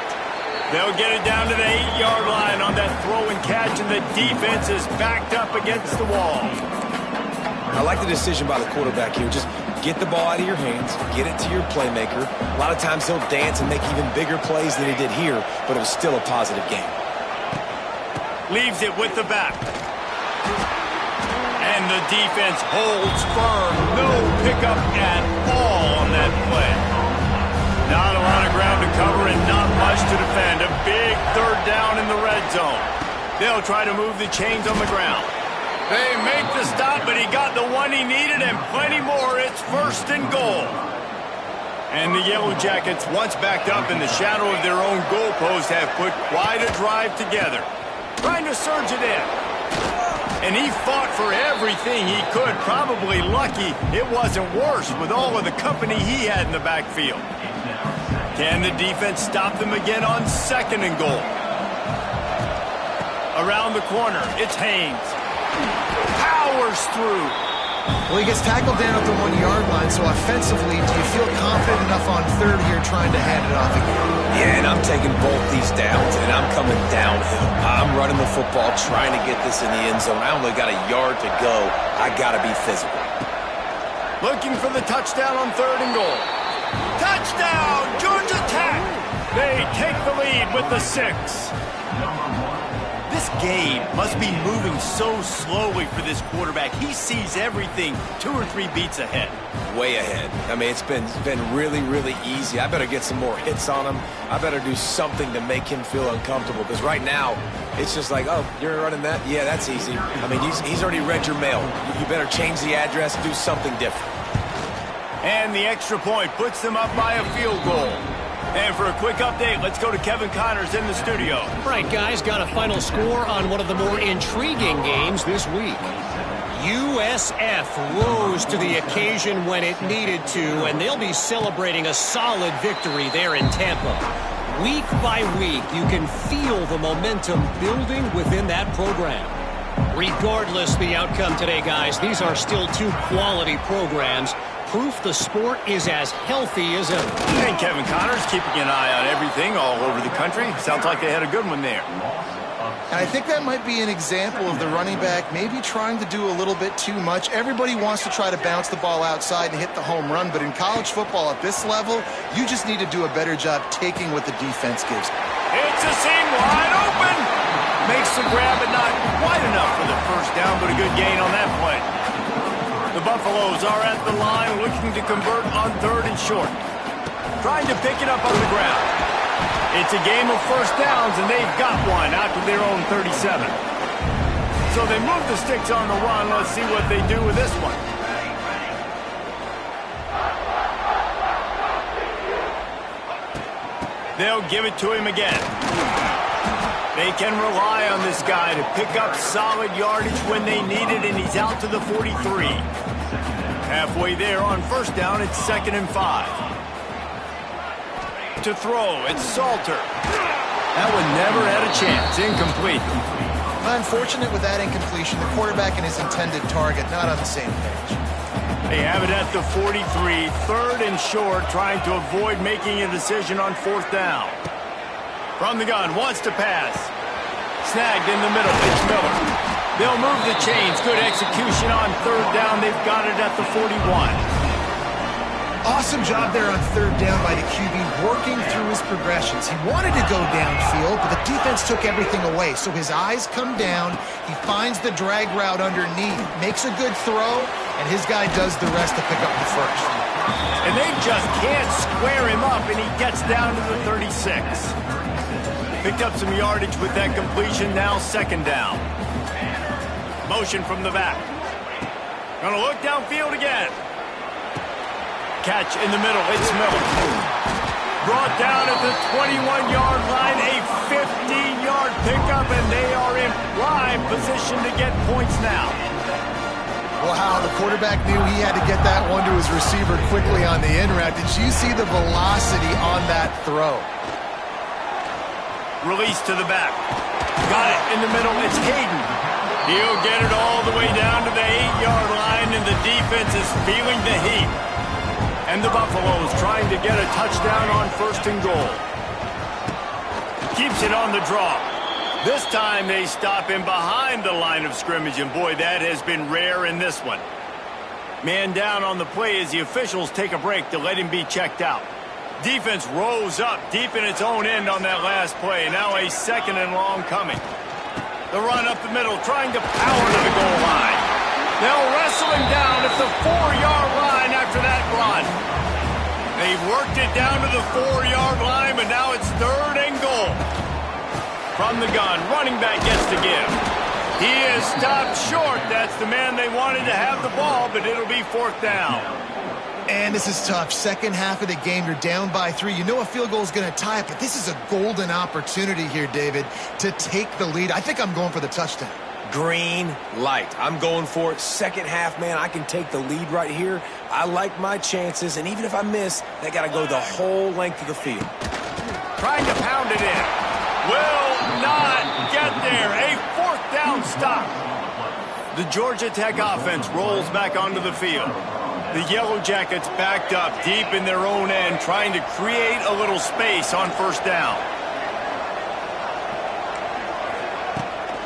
They'll get it down to the 8-yard line on that throw and catch, and the defense is backed up against the wall. I like the decision by the quarterback here. Just get the ball out of your hands, get it to your playmaker. A lot of times he'll dance and make even bigger plays than he did here, but it was still a positive game. Leaves it with the back. And the defense holds firm. No pickup at all on that play. Not a lot of ground to cover and not much to defend. A big 3rd down in the red zone. They'll try to move the chains on the ground. They make the stop, but he got the one he needed and plenty more. It's 1st and goal. And the Yellow Jackets, once backed up in the shadow of their own goalpost, have put quite a drive together. Trying to surge it in. And he fought for everything he could. Probably lucky it wasn't worse with all of the company he had in the backfield. Can the defense stop them again on 2nd and goal? Around the corner, it's Haynes. Powers through. Well, he gets tackled down at the 1-yard line, so offensively, do you feel confident enough on 3rd here trying to hand it off again? Yeah, and I'm taking both these downs, and I'm coming downhill. I'm running the football, trying to get this in the end zone. I only got a yard to go. I got to be physical. Looking for the touchdown on 3rd and goal. Touchdown, Georgia Tech! They take the lead with the 6. This game must be moving so slowly for this quarterback. He sees everything 2 or 3 beats ahead. Way ahead. I mean, it's been really, really easy. I better get some more hits on him. I better do something to make him feel uncomfortable, because right now, it's just like, oh, you're running that? Yeah, that's easy. I mean, he's already read your mail. You better change the address, do something different. And the extra point puts them up by a field goal. And for a quick update, let's go to Kevin Connors in the studio. All right, guys, got a final score on one of the more intriguing games this week. USF rose to the occasion when it needed to, and they'll be celebrating a solid victory there in Tampa. Week by week, you can feel the momentum building within that program. Regardless the outcome today, guys, these are still 2 quality programs. Proof the sport is as healthy as ever. And Kevin Connors keeping an eye on everything all over the country. Sounds like they had a good one there. And I think that might be an example of the running back maybe trying to do a little bit too much. Everybody wants to try to bounce the ball outside and hit the home run, but in college football at this level, you just need to do a better job taking what the defense gives. It's a seam wide open. Makes the grab, but not quite enough for the 1st down, but a good gain on that play. The Buffaloes are at the line looking to convert on 3rd and short. Trying to pick it up on the ground. It's a game of 1st downs, and they've got one out to their own 37. So they move the sticks on the run. Let's see what they do with this one. They'll give it to him again. They can rely on this guy to pick up solid yardage when they need it, and he's out to the 43. Halfway there on 1st down, it's 2nd and 5. To throw, it's Salter. That one never had a chance. Incomplete. Unfortunate with that incompletion. The quarterback and his intended target not on the same page. They have it at the 43, 3rd and short, trying to avoid making a decision on 4th down. From the gun, wants to pass. Snagged in the middle, it's Miller. They'll move the chains. Good execution on 3rd down. They've got it at the 41. Awesome job there on 3rd down by the QB, working through his progressions. He wanted to go downfield, but the defense took everything away. So his eyes come down. He finds the drag route underneath, makes a good throw, and his guy does the rest to pick up the 1st. And they just can't square him up, and he gets down to the 36. Picked up some yardage with that completion. Now 2nd down. Motion from the back. Gonna look downfield again. Catch in the middle. It's Miller. Brought down at the 21-yard line. A 15-yard pickup, and they are in prime position to get points now. Wow, the quarterback knew he had to get that one to his receiver quickly on the in route. Did you see the velocity on that throw? Release to the back. Got it in the middle. It's Hayden. He'll get it all the way down to the 8-yard line, and the defense is feeling the heat. And the Buffaloes trying to get a touchdown on 1st and goal. Keeps it on the draw. This time they stop him behind the line of scrimmage, and boy, that has been rare in this one. Man down on the play as the officials take a break to let him be checked out. Defense rose up deep in its own end on that last play. Now a 2nd and long coming. The run up the middle, trying to power to the goal line. They'll wrestle him down at the 4-yard line after that run. They've worked it down to the 4-yard line, but now it's 3rd and goal. From the gun, running back gets the give. He is stopped short. That's the man they wanted to have the ball, but it'll be 4th down. And this is tough. Second half of the game, you're down by 3. You know a field goal is going to tie it, but this is a golden opportunity here, David, to take the lead. I think I'm going for the touchdown. Green light. I'm going for it. Second half, man, I can take the lead right here. I like my chances, and even if I miss, they got to go the whole length of the field. Trying to pound it in. Will not get there. A 4th down stop. The Georgia Tech offense rolls back onto the field. The Yellow Jackets backed up deep in their own end, trying to create a little space on 1st down.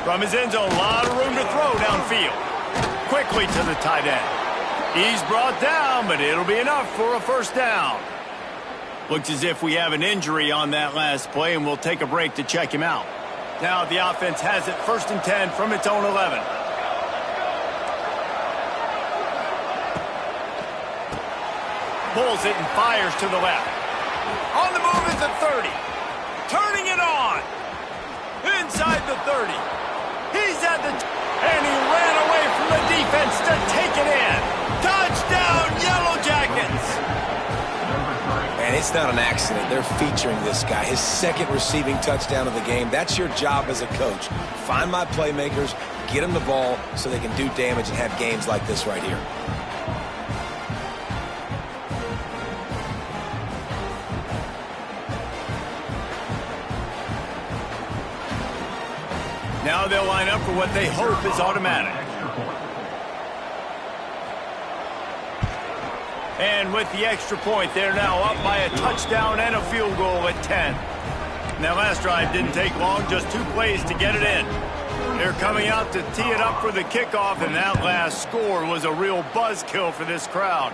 From his end zone, a lot of room to throw downfield. Quickly to the tight end. He's brought down, but it'll be enough for a 1st down. Looks as if we have an injury on that last play, and we'll take a break to check him out. Now the offense has it 1st and 10 from its own 11. Pulls it and fires to the left. On the move is the 30. Turning it on. Inside the 30. He's at the... and he ran away from the defense to take it in. Touchdown, Yellow Jackets. And it's not an accident. They're featuring this guy. His 2nd receiving touchdown of the game. That's your job as a coach. Find my playmakers, get them the ball so they can do damage and have games like this right here. Now they'll line up for what they hope is automatic. And with the extra point, they're now up by a touchdown and a field goal at 10. Now, last drive didn't take long, just 2 plays to get it in. They're coming out to tee it up for the kickoff, and that last score was a real buzzkill for this crowd.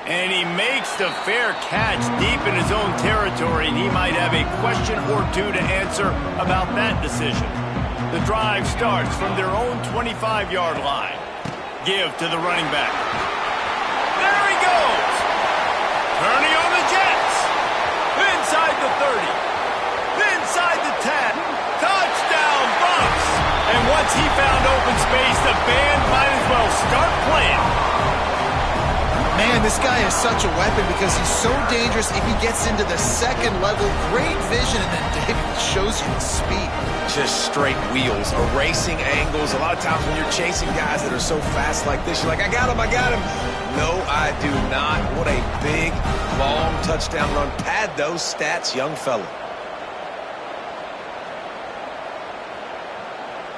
And he makes the fair catch deep in his own territory, and he might have a question or 2 to answer about that decision. The drive starts from their own 25-yard line. Give to the running back. There he goes! Turning on the Jets! Inside the 30. Inside the 10. Touchdown, Bucks! And once he found open space, the band might as well start playing. Man, this guy is such a weapon because he's so dangerous if he gets into the 2nd level. Great vision, and then David shows you the speed. Just straight wheels, erasing angles. A lot of times when you're chasing guys that are so fast like this, you're like, I got him, I got him. No, I do not. What a big, long touchdown run. Pad those stats, young fella.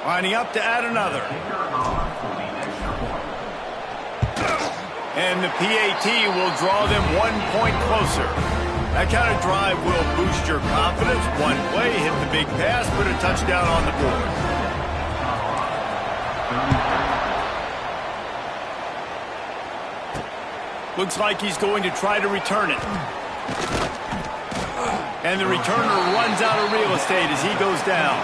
Lining up to add another. And the PAT will draw them 1 point closer. That kind of drive will boost your confidence. One play, hit the big pass, put a touchdown on the board. Looks like he's going to try to return it. And the returner runs out of real estate as he goes down.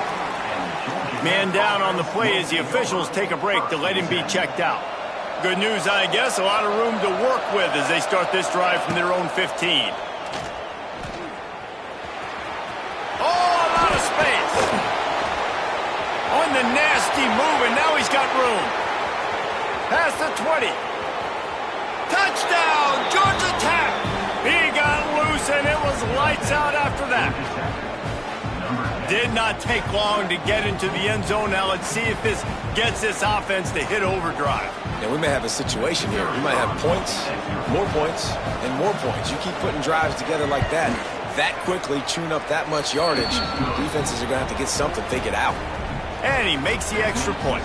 Man down on the play as the officials take a break to let him be checked out. Good news, I guess, a lot of room to work with as they start this drive from their own 15. On the nasty move, and now he's got room. Past the 20. Touchdown, Georgia Tech. He got loose, and it was lights out after that. Did not take long to get into the end zone. Now let's see if this gets this offense to hit overdrive. And we may have a situation here. We might have points, and more points. You keep putting drives together like that quickly, chewing up that much yardage, defenses are going to have to get something figured out. And he makes the extra point.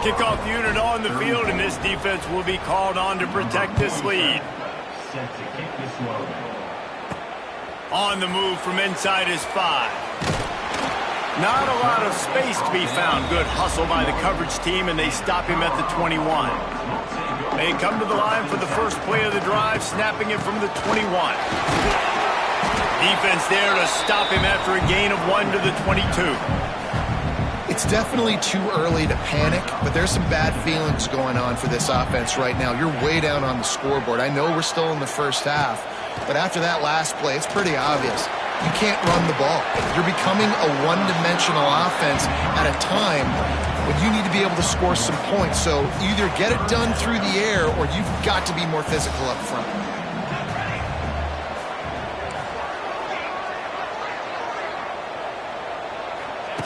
Kickoff unit on the field, and this defense will be called on to protect this lead. On the move from inside his 5. Not a lot of space to be found. Good hustle by the coverage team, and they stop him at the 21. They come to the line for the first play of the drive, snapping it from the 21. Defense there to stop him after a gain of 1 to the 22. It's definitely too early to panic, but there's some bad feelings going on for this offense right now. You're way down on the scoreboard. I know we're still in the first half, but after that last play, it's pretty obvious. You can't run the ball. You're becoming a one-dimensional offense at a time when you need to be able to score some points. So either get it done through the air or you've got to be more physical up front.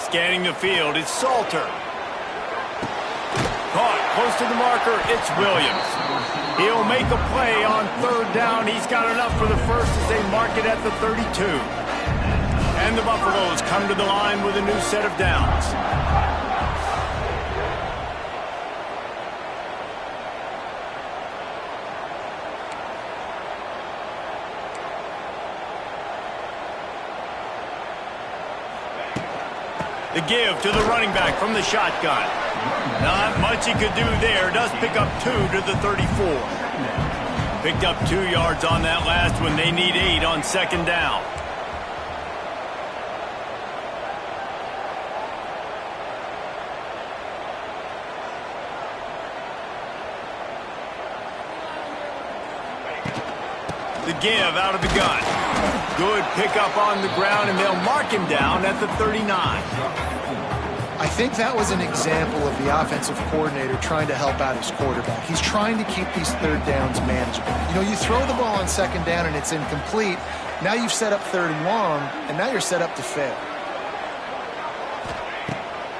Scanning the field, it's Salter. Caught close to the marker, it's Williams. He'll make a play on third down. He's got enough for the first as they mark it at the 32. And the Buffaloes come to the line with a new set of downs. The give to the running back from the shotgun. Not much he could do there. Does pick up 2 to the 34. Picked up 2 yards on that last one. They need 8 on second down. The give out of the gun. Good pickup on the ground, and they'll mark him down at the 39. I think that was an example of the offensive coordinator trying to help out his quarterback. He's trying to keep these third downs manageable. You know, you throw the ball on second down and it's incomplete. Now you've set up third and long, and now you're set up to fail.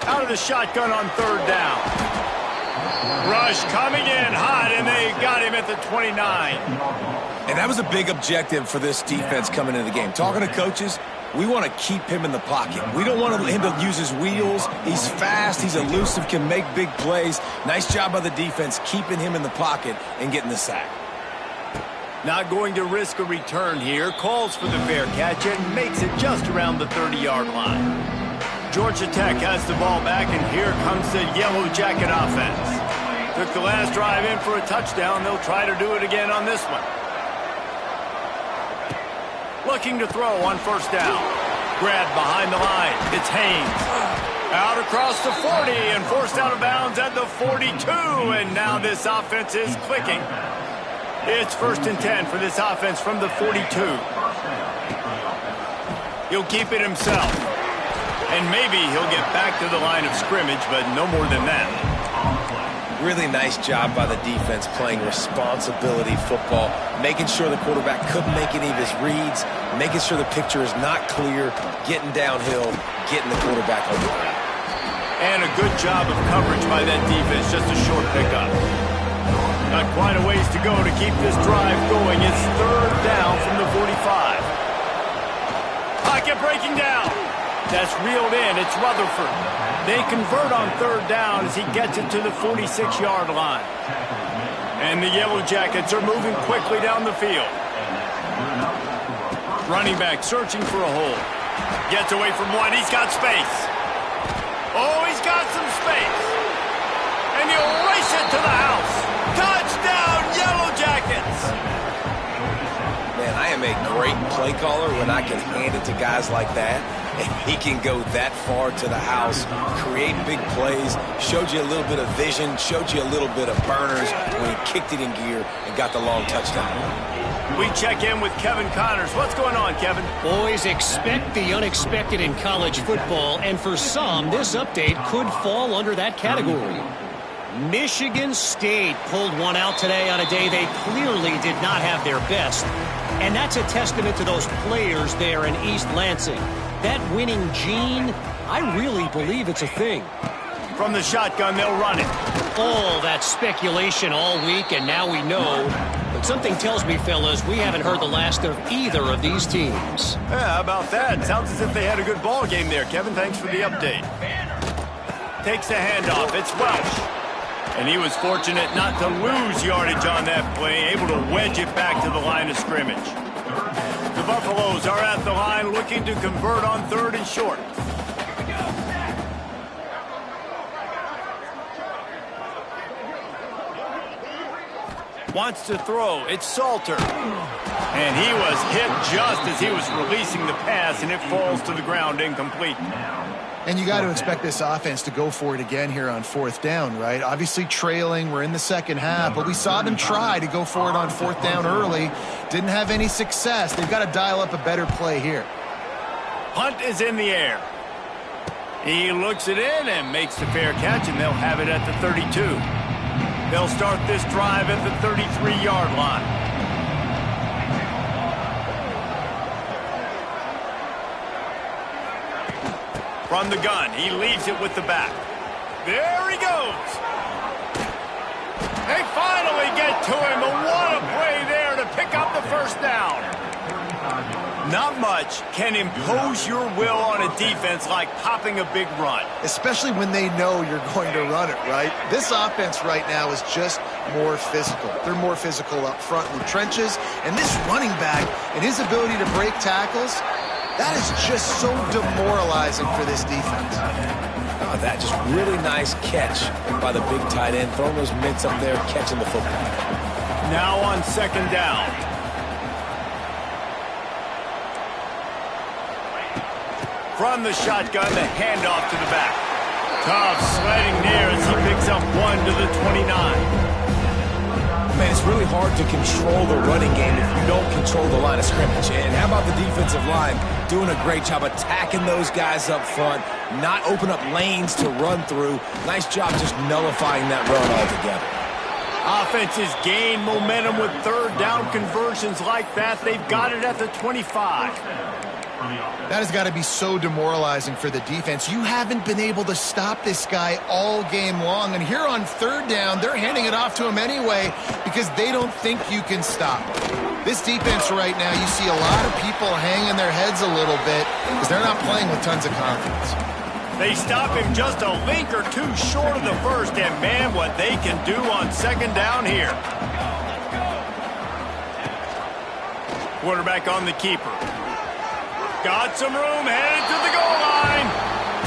Out of the shotgun on third down. Rush coming in hot, and they got him at the 29. And that was a big objective for this defense coming into the game. Talking to coaches, we want to keep him in the pocket. We don't want him to use his wheels. He's fast, he's elusive, can make big plays. Nice job by the defense keeping him in the pocket and getting the sack. Not going to risk a return here. Calls for the fair catch and makes it just around the 30-yard line. Georgia Tech has the ball back, and here comes the Yellow Jacket offense. Took the last drive in for a touchdown. They'll try to do it again on this one. Looking to throw on first down. Grabbed behind the line. It's Haynes. Out across the 40 and forced out of bounds at the 42. And now this offense is clicking. It's 1st and 10 for this offense from the 42. He'll keep it himself. And maybe he'll get back to the line of scrimmage, but no more than that. Really nice job by the defense playing responsibility football, making sure the quarterback couldn't make any of his reads, making sure the picture is not clear, getting downhill, getting the quarterback on the ground. And a good job of coverage by that defense, just a short pickup. Not quite a ways to go to keep this drive going. It's third down from the 45. Pocket breaking down. That's reeled in. It's Rutherford. They convert on third down as he gets it to the 46-yard line. And the Yellow Jackets are moving quickly down the field. Running back searching for a hole. Gets away from one. He's got space. Oh, he's got some space. And he'll race it to the house. Touchdown, Yellow Jackets. Man, I am a great play caller when I can hand it to guys like that. And he can go that far to the house, create big plays, showed you a little bit of vision, showed you a little bit of burners when he kicked it in gear and got the long touchdown. We check in with Kevin Connors. What's going on, Kevin? Boys, expect the unexpected in college football, and for some, this update could fall under that category. Michigan State pulled one out today on a day they clearly did not have their best. And that's a testament to those players there in East Lansing. That winning gene, I really believe it's a thing. From the shotgun, they'll run it. All that speculation all week, and now we know. But something tells me, fellas, we haven't heard the last of either of these teams. Yeah, how about that? Sounds as if they had a good ball game there. Kevin, thanks for the update. Takes the handoff. It's Welsh. And he was fortunate not to lose yardage on that play, able to wedge it back to the line of scrimmage. The Buffaloes are at the line looking to convert on third and short. Wants to throw. It's Salter. And he was hit just as he was releasing the pass, and it falls to the ground incomplete. And you got to expect this offense to go for it again here on fourth down, right? Obviously trailing, we're in the second half, but we saw them try to go for it on fourth down early. Didn't have any success. They've got to dial up a better play here. Punt is in the air. He looks it in and makes the fair catch, and they'll have it at the 32. They'll start this drive at the 33-yard line. From the gun, he leaves it with the back. There he goes. They finally get to him, and what a play there to pick up the first down. Not much can impose your will on a defense like popping a big run. Especially when they know you're going to run it, right? This offense right now is just more physical. They're more physical up front in the trenches, and this running back and his ability to break tackles, that is just so demoralizing for this defense. Oh, that just really nice catch by the big tight end, throwing those mitts up there, catching the football. Now on second down. From the shotgun, the handoff to the back. Tough sledding there as he picks up 1 to the 29. Man, it's really hard to control the running game if you don't control the line of scrimmage. And how about the defensive line doing a great job attacking those guys up front, not open up lanes to run through. Nice job just nullifying that run altogether. Offenses gain momentum with third down conversions like that. They've got it at the 25. That has got to be so demoralizing for the defense. You haven't been able to stop this guy all game long. And here on third down, they're handing it off to him anyway because they don't think you can stop him. This defense right now, you see a lot of people hanging their heads a little bit because they're not playing with tons of confidence. They stop him just a link or two short of the first. And, man, what they can do on second down here. Quarterback on the keeper. Got some room, headed to the goal line.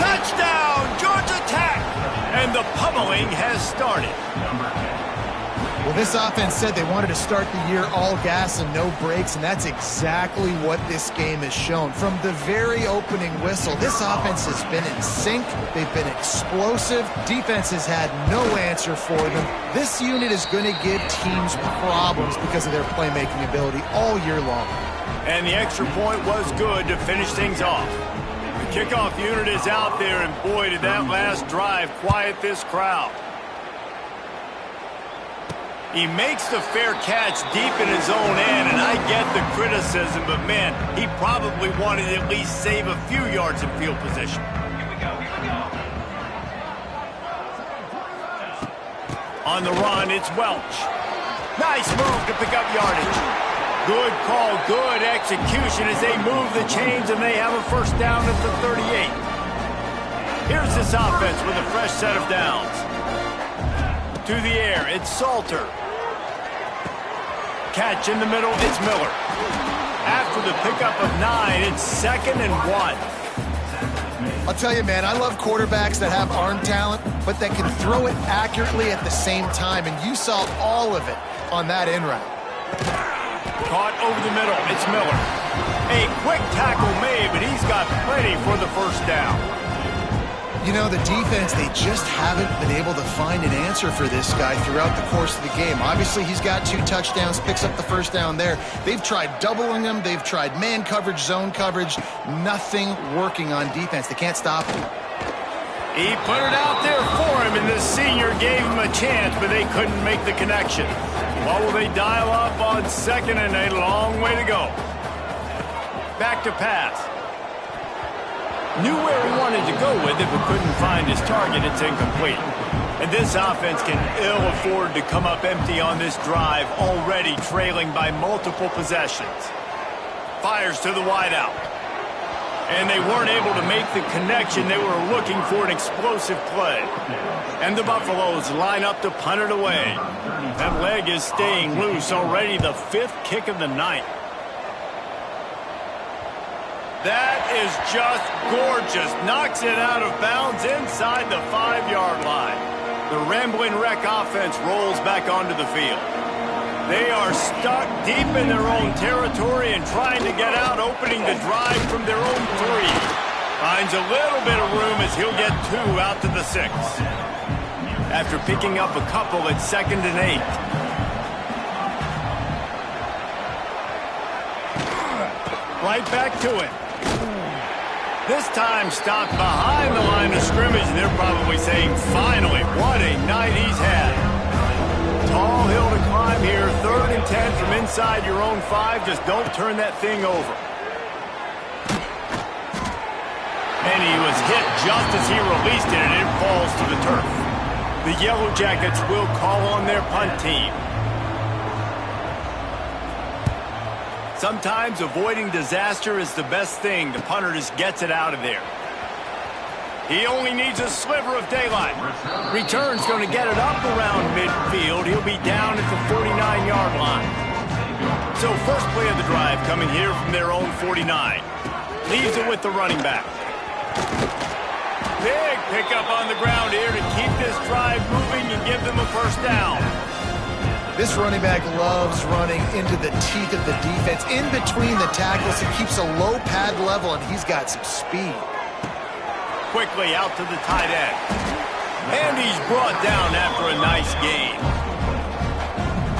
Touchdown, Georgia Tech. And the pummeling has started. Well, this offense said they wanted to start the year all gas and no brakes, and that's exactly what this game has shown. From the very opening whistle, this offense has been in sync. They've been explosive. Defense has had no answer for them. This unit is going to give teams problems because of their playmaking ability all year long. And the extra point was good to finish things off. The kickoff unit is out there, and boy, did that last drive quiet this crowd. He makes the fair catch deep in his own end, and I get the criticism, but man, he probably wanted to at least save a few yards in field position. On the run, it's Welch. Nice move to pick up yardage. Good call, good execution as they move the chains, and they have a first down at the 38. Here's this offense with a fresh set of downs. To the air, it's Salter. Catch in the middle, it's Miller. After the pickup of 9, it's 2nd and 1. I'll tell you, man, I love quarterbacks that have arm talent, but that can throw it accurately at the same time, and you saw all of it on that in route. Caught over the middle, it's Miller. A quick tackle made, but he's got plenty for the first down. You know, the defense, they just haven't been able to find an answer for this guy throughout the course of the game. Obviously, he's got 2 touchdowns, picks up the first down there. They've tried doubling him. They've tried man coverage, zone coverage. Nothing working on defense. They can't stop him. He put it out there for him, and the senior gave him a chance, but they couldn't make the connection. What will they dial up on second, and a long way to go. Back to pass. Knew where he wanted to go with it, but couldn't find his target. It's incomplete. And this offense can ill afford to come up empty on this drive, already trailing by multiple possessions. Fires to the wideout. And they weren't able to make the connection. They were looking for an explosive play. And the Buffaloes line up to punt it away. That leg is staying loose, already the 5th kick of the night. That is just gorgeous. Knocks it out of bounds inside the 5-yard line. The Rambling Wreck offense rolls back onto the field. They are stuck deep in their own territory and trying to get out, opening the drive from their own 3. Finds a little bit of room as he'll get 2 out to the 6. After picking up a couple, it's 2nd and 8. Right back to it. This time stopped behind the line of scrimmage, and they're probably saying, finally, what a night he's had. Tall hill to climb here, 3rd and 10 from inside your own 5. Just don't turn that thing over. And he was hit just as he released it, and it falls to the turf. The Yellow Jackets will call on their punt team. Sometimes avoiding disaster is the best thing. The punter just gets it out of there. He only needs a sliver of daylight. Return's going to get it up around midfield. He'll be down at the 49-yard line. So first play of the drive coming here from their own 49. Leaves it with the running back. Big pickup on the ground here to keep this drive moving and give them a first down. This running back loves running into the teeth of the defense. In between the tackles, he keeps a low pad level, and he's got some speed. Quickly out to the tight end. And he's brought down after a nice gain.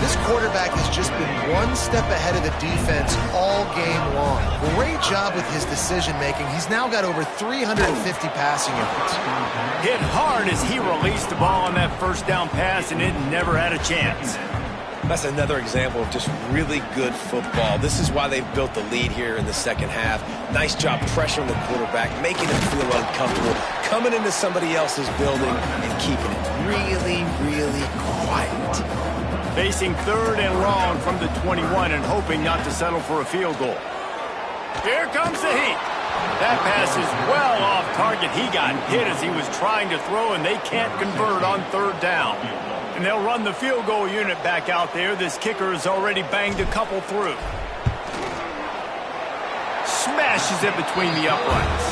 This quarterback has just been one step ahead of the defense all game long. Great job with his decision-making. He's now got over 350 passing yards. Hit hard as he released the ball on that first down pass, and it never had a chance. That's another example of just really good football. This is why they've built the lead here in the second half. Nice job pressuring the quarterback, making him feel uncomfortable, coming into somebody else's building and keeping it really, really quiet. Facing 3rd and long from the 21 and hoping not to settle for a field goal. Here comes the heat. That pass is well off target. He got hit as he was trying to throw, and they can't convert on 3rd down. And they'll run the field goal unit back out there. This kicker has already banged a couple through. Smashes it between the uprights.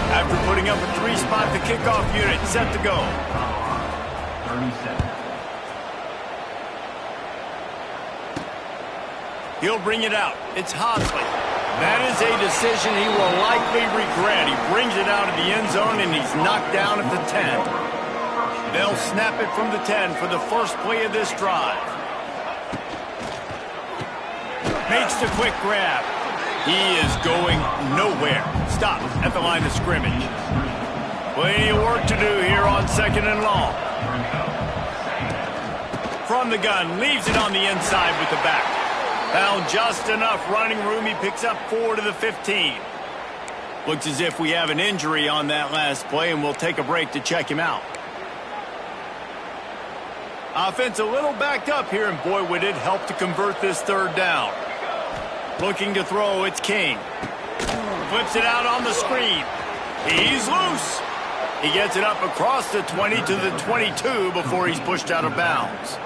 After putting up a 3-spot, the kickoff unit set to go. 37. He'll bring it out. It's Hosley. That is a decision he will likely regret. He brings it out of the end zone, and he's knocked down at the 10. They'll snap it from the 10 for the first play of this drive. Makes the quick grab. He is going nowhere. Stop at the line of scrimmage. Plenty of work to do here on 2nd and long. From the gun, leaves it on the inside with the back. Found just enough running room. He picks up 4 to the 15. Looks as if we have an injury on that last play, and we'll take a break to check him out. Offense a little backed up here, and boy, would it help to convert this 3rd down. Looking to throw, it's King. Flips it out on the screen. He's loose. He gets it up across the 20 to the 22 before he's pushed out of bounds.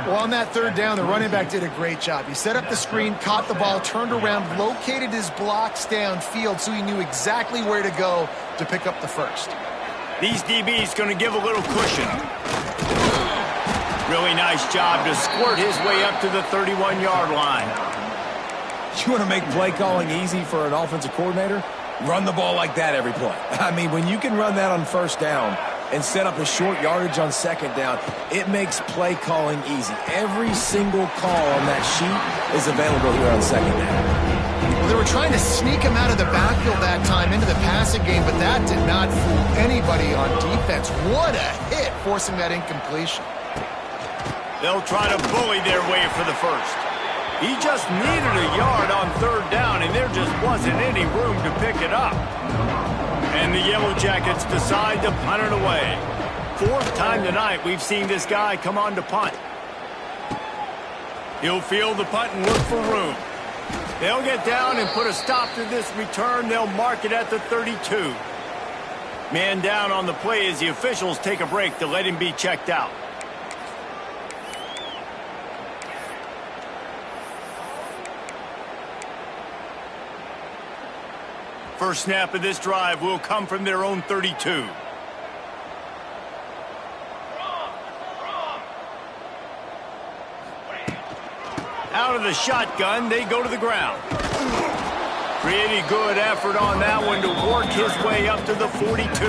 Well, on that 3rd down, the running back did a great job. He set up the screen, caught the ball, turned around, located his blocks downfield so he knew exactly where to go to pick up the first. These DBs going to give a little cushion. Really nice job to squirt his way up to the 31-yard line. You want to make play calling easy for an offensive coordinator? Run the ball like that every play. I mean, when you can run that on 1st down and set up a short yardage on 2nd down, it makes play calling easy. Every single call on that sheet is available here on 2nd down. Well, they were trying to sneak him out of the backfield that time into the passing game, but that did not fool anybody on defense. What a hit, forcing that incompletion. They'll try to bully their way for the first. He just needed a yard on 3rd down, and there just wasn't any room to pick it up. And the Yellow Jackets decide to punt it away. 4th time tonight we've seen this guy come on to punt. He'll field the punt and look for room. They'll get down and put a stop to this return. They'll mark it at the 32. Man down on the play as the officials take a break to let him be checked out. First snap of this drive will come from their own 32. Out of the shotgun, they go to the ground. Pretty good effort on that one to work his way up to the 42.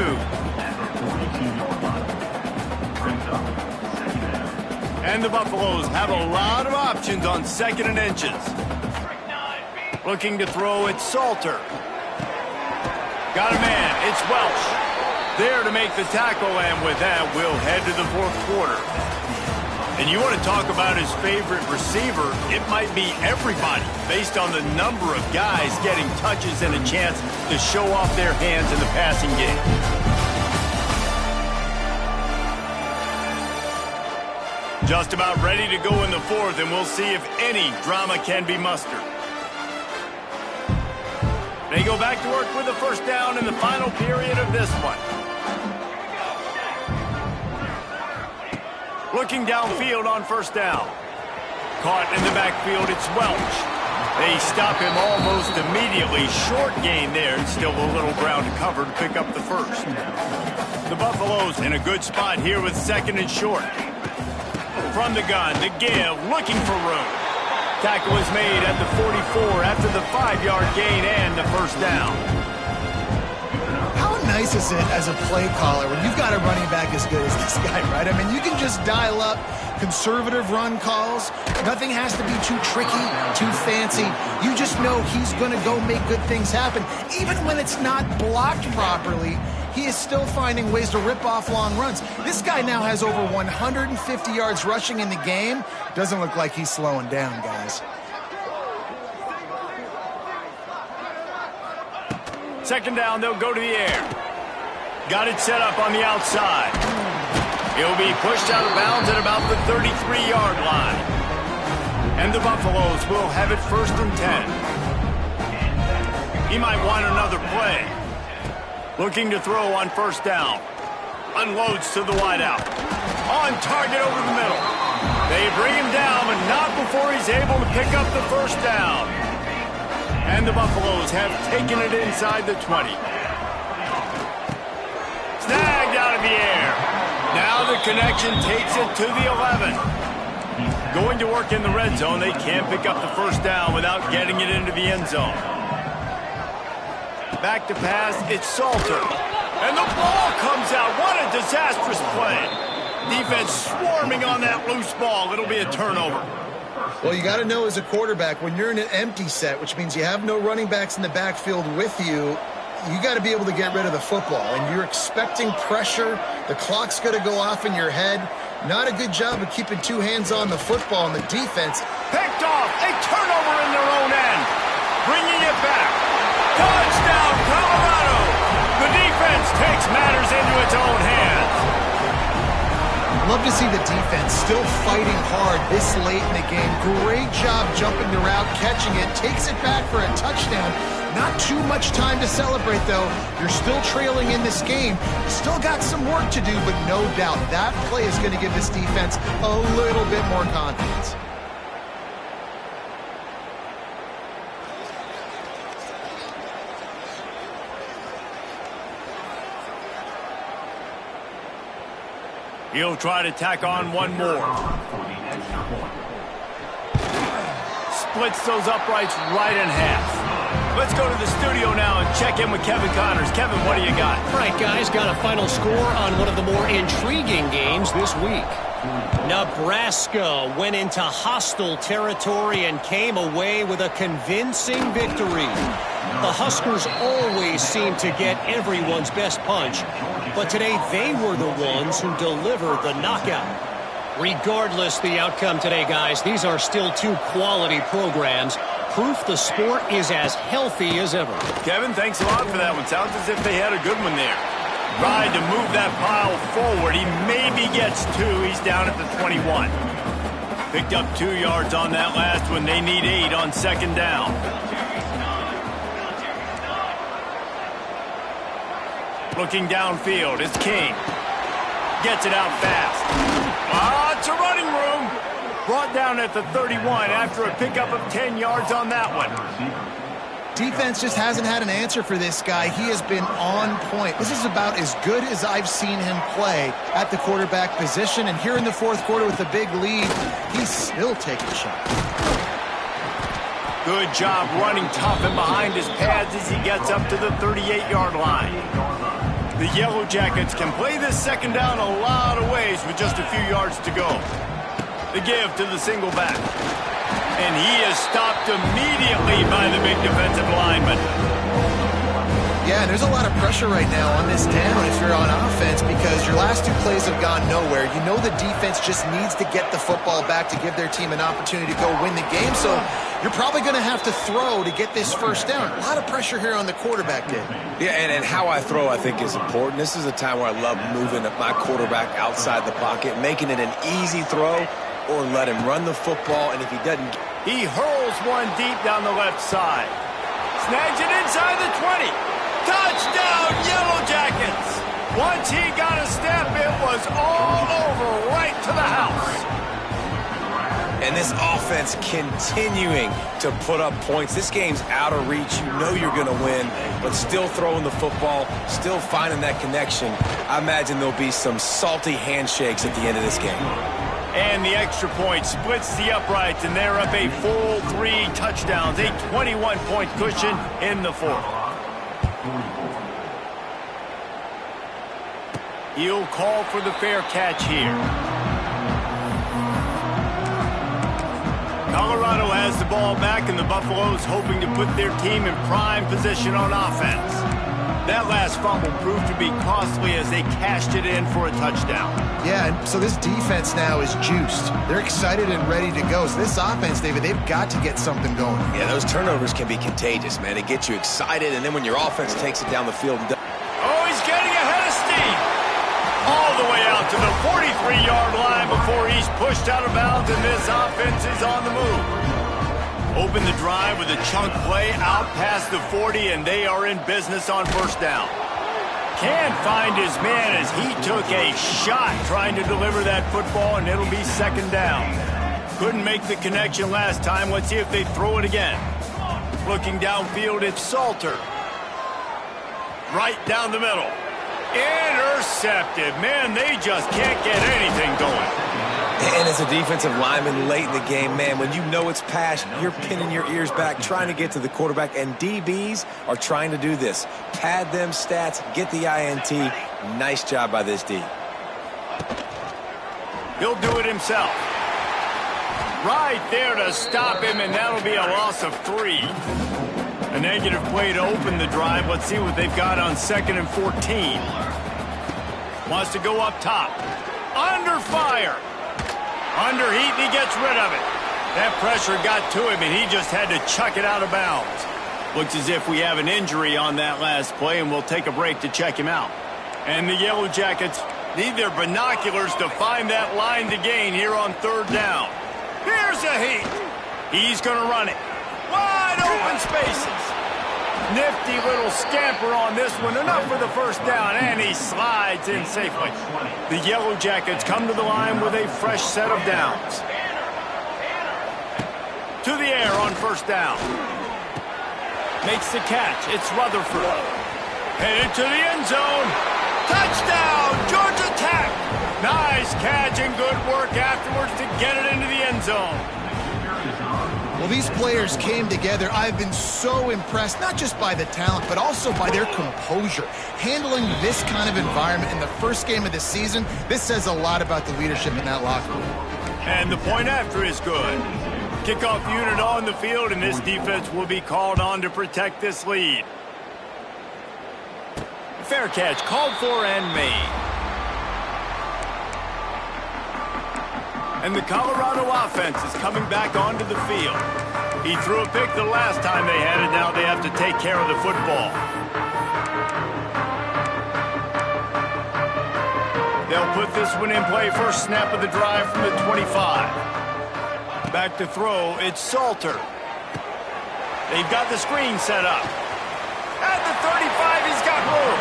And the Buffaloes have a lot of options on 2nd and inches. Looking to throw, it's Salter. Got a man, it's Welsh. There to make the tackle, and with that, we'll head to the fourth quarter. And you want to talk about his favorite receiver, it might be everybody, based on the number of guys getting touches and a chance to show off their hands in the passing game. Just about ready to go in the fourth, and we'll see if any drama can be mustered. They go back to work with a first down in the final period of this one. Looking downfield on first down. Caught in the backfield, it's Welch. They stop him almost immediately. Short gain there, and still a little ground to cover to pick up the first. The Buffaloes in a good spot here with second and short. From the gun, the give, looking for room. Tackle is made at the 44 after the 5-yard gain and the first down. How nice is it as a play caller when you've got a running back as good as this guy, right? I mean, you can just dial up conservative run calls. Nothing has to be too tricky, too fancy. You just know he's going to go make good things happen. Even when it's not blocked properly, he is still finding ways to rip off long runs. This guy now has over 150 yards rushing in the game. Doesn't look like he's slowing down, guys. Second down, they'll go to the air. Got it set up on the outside. He'll be pushed out of bounds at about the 33-yard line. And the Buffaloes will have it first and 10. He might want another play. Looking to throw on first down. Unloads to the wideout. On target over the middle. They bring him down, but not before he's able to pick up the first down. And the Buffaloes have taken it inside the 20. Snagged out of the air. Now the connection takes it to the 11. Going to work in the red zone. They can't pick up the first down without getting it into the end zone. Back to pass, it's Salter. And the ball comes out. What a disastrous play. Defense swarming on that loose ball. It'll be a turnover. Well, you got to know as a quarterback, when you're in an empty set, which means you have no running backs in the backfield with you, you got to be able to get rid of the football. And you're expecting pressure. The clock's going to go off in your head. Not a good job of keeping two hands on the football, and the defense picked off. A turnover in their own end. Bringing it back. Touchdown, Colorado! The defense takes matters into its own hands. Love to see the defense still fighting hard this late in the game. Great job jumping the route, catching it, takes it back for a touchdown. Not too much time to celebrate, though. You're still trailing in this game. Still got some work to do, but no doubt that play is going to give this defense a little bit more confidence. He'll try to tack on one more. Splits those uprights right in half. Let's go to the studio now and check in with Kevin Connors. Kevin, what do you got? All right, guys, got a final score on one of the more intriguing games this week. Nebraska went into hostile territory and came away with a convincing victory. The Huskers always seem to get everyone's best punch, but today they were the ones who delivered the knockout. Regardless the outcome today, guys, these are still two quality programs. Proof the sport is as healthy as ever. Kevin, thanks a lot for that one. Sounds as if they had a good one there. Tried to move that pile forward. He maybe gets two. He's down at the 21. Picked up 2 yards on that last one. They need 8 on second down. Looking downfield, it's King. Gets it out fast. It's a running room. Brought down at the 31 after a pickup of 10 yards on that one. Defense just hasn't had an answer for this guy. He has been on point. This is about as good as I've seen him play at the quarterback position. And here in the fourth quarter with a big lead, he's still taking shots. Good job running tough and behind his pads as he gets up to the 38-yard line. The Yellow Jackets can play this second down a lot of ways with just a few yards to go. The give to the single back. And he is stopped immediately by the big defensive lineman. Yeah, and there's a lot of pressure right now on this down if you're on offense because your last two plays have gone nowhere. You know the defense just needs to get the football back to give their team an opportunity to go win the game, so you're probably going to have to throw to get this first down. A lot of pressure here on the quarterback, Dave. Yeah, and how I throw, I think, is important. This is a time where I love moving my quarterback outside the pocket, making it an easy throw, or let him run the football, and if he doesn't... He hurls one deep down the left side. Snags it inside the 20. Touchdown, Yellow Jackets! Once he got a step, it was all over right to the house. And this offense continuing to put up points. This game's out of reach. You know you're going to win, but still throwing the football, still finding that connection. I imagine there'll be some salty handshakes at the end of this game. And the extra point splits the uprights, and they're up a full 3 touchdowns, a 21-point cushion in the fourth. He'll call for the fair catch here. Colorado has the ball back, and the Buffaloes hoping to put their team in prime position on offense. That last fumble proved to be costly as they cashed it in for a touchdown. Yeah, and so this defense now is juiced. They're excited and ready to go. So this offense, David, they've got to get something going. Yeah, those turnovers can be contagious, man. It gets you excited, and then when your offense takes it down the field... Oh, he's getting ahead of steam. All the way out to the 43-yard line before he's pushed out of bounds, and this offense is on the move. Open the drive with a chunk play out past the 40, and they are in business on first down. Can't find his man as he took a shot trying to deliver that football, and it'll be second down. Couldn't make the connection last time. Let's see if they throw it again. Looking downfield, it's Salter. Right down the middle. Intercepted. Man, they just can't get anything going. And as a defensive lineman late in the game, man, when you know it's pass, you're pinning your ears back, trying to get to the quarterback, and DBs are trying to do this. Pad them stats, get the INT. Nice job by this D. He'll do it himself. Right there to stop him, and that'll be a loss of 3. A negative play to open the drive. Let's see what they've got on 2nd and 14. Wants to go up top. Under fire. Under heat, and he gets rid of it. That pressure got to him, and he just had to chuck it out of bounds. Looks as if we have an injury on that last play, and we'll take a break to check him out. And the Yellow Jackets need their binoculars to find that line to gain here on 3rd down. Here's a heat. He's going to run it. Wide open spaces. Nifty little scamper on this one. Enough for the first down, and he slides in safely. The Yellow Jackets come to the line with a fresh set of downs. To the air on first down. Makes the catch. It's Rutherford. Headed to the end zone. Touchdown, Georgia Tech. Nice catch and good work afterwards to get it into the end zone. Well, these players came together. I've been so impressed, not just by the talent, but also by their composure. Handling this kind of environment in the first game of the season, this says a lot about the leadership in that locker room. And the point after is good. Kickoff unit on the field, and this defense will be called on to protect this lead. Fair catch called for and made. And the Colorado offense is coming back onto the field. He threw a pick the last time they had it. Now they have to take care of the football. They'll put this one in play. First snap of the drive from the 25. Back to throw. It's Salter. They've got the screen set up. At the 35, he's got room.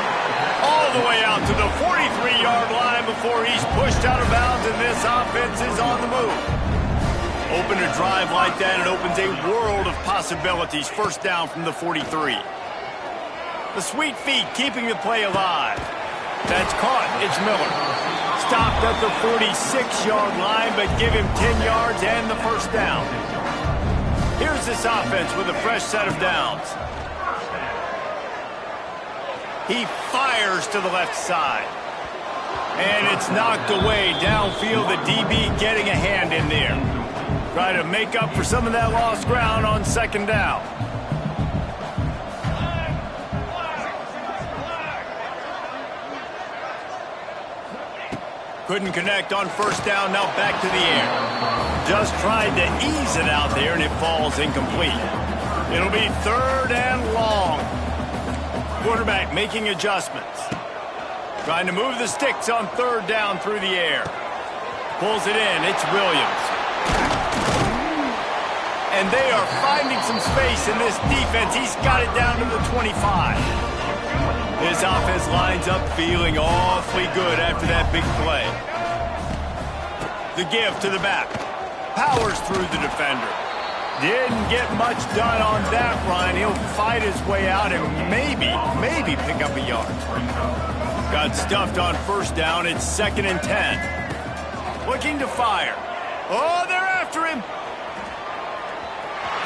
All the way out to the 43-yard line before he's pushed out of bounds, and this offense is on the move. Open a drive like that, it opens a world of possibilities. First down from the 43. The sweet feet keeping the play alive. That's caught. It's Miller. Stopped at the 46-yard line, but give him 10 yards and the first down. Here's this offense with a fresh set of downs. He fires to the left side. And it's knocked away downfield. The DB getting a hand in there. Try to make up for some of that lost ground on second down. Couldn't connect on first down, now back to the air. Just tried to ease it out there, and it falls incomplete. It'll be 3rd and long. Quarterback making adjustments. Trying to move the sticks on 3rd down through the air. Pulls it in, it's Williams. And they are finding some space in this defense. He's got it down to the 25. This offense lines up feeling awfully good after that big play. The give to the back. Powers through the defender. Didn't get much done on that run. He'll fight his way out and maybe pick up a yard. Got stuffed on first down. It's 2nd and 10. Looking to fire. Oh, they're after him.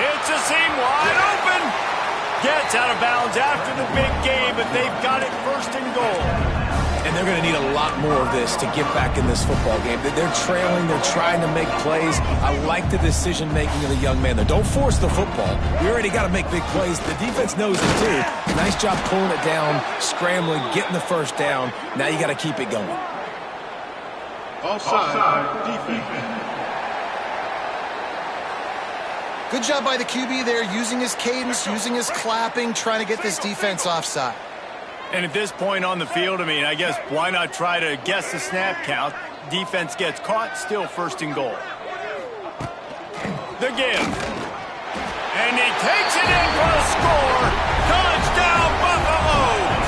It's a seam wide open. Gets out of bounds after the big game, but they've got it 1st and goal. And they're going to need a lot more of this to get back in this football game. They're trailing. They're trying to make plays. I like the decision-making of the young man there. Don't force the football. We already got to make big plays. The defense knows it, too. Nice job pulling it down, scrambling, getting the first down. Now you got to keep it going. Offside. Defense. Good job by the QB there, using his cadence, using his clapping, trying to get this defense offside. And at this point on the field, I guess why not try to guess the snap count? Defense gets caught, still 1st and goal. The give. And he takes it in for a score. Touchdown, Buffaloes!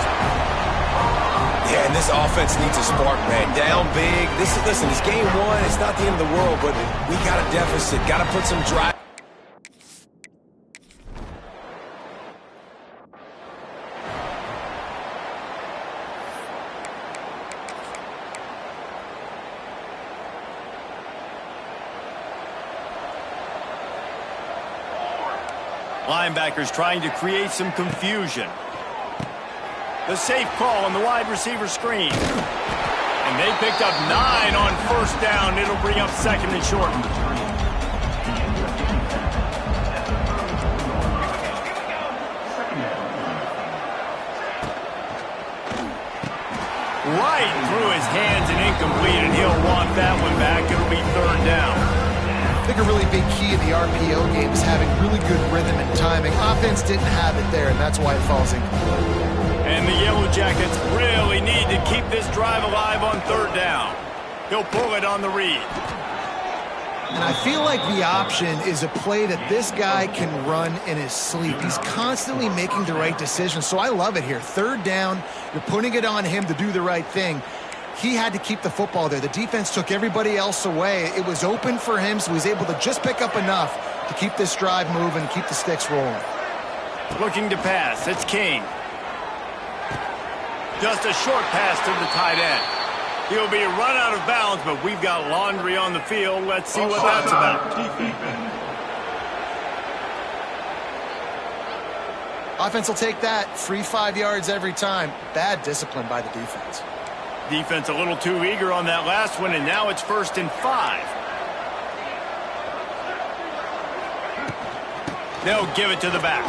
Yeah, and this offense needs a spark, man. Down big. Listen, it's game 1. It's not the end of the world, but we got a deficit. Got to put some drive. Linebackers trying to create some confusion. The safe call on the wide receiver screen. And they picked up 9 on first down. It'll bring up 2nd and short. Right through his hands and incomplete, and he'll want that one back. It'll be 3rd down. I think a really big key in the RPO game is having really good rhythm and timing. Offense didn't have it there, and that's why it falls incomplete. And the Yellow Jackets really need to keep this drive alive on 3rd down. He'll pull it on the read. And I feel like the option is a play that this guy can run in his sleep. He's constantly making the right decision, so I love it here. 3rd down, you're putting it on him to do the right thing. He had to keep the football there. The defense took everybody else away. It was open for him, so he was able to just pick up enough to keep this drive moving, keep the sticks rolling. Looking to pass, it's King. Just a short pass to the tight end. He'll be run out of bounds, but we've got laundry on the field. Let's see what that's about. Offense will take that. Free 5 yards every time. Bad discipline by the defense. Defense a little too eager on that last one, and now it's 1st and 5. They'll give it to the back.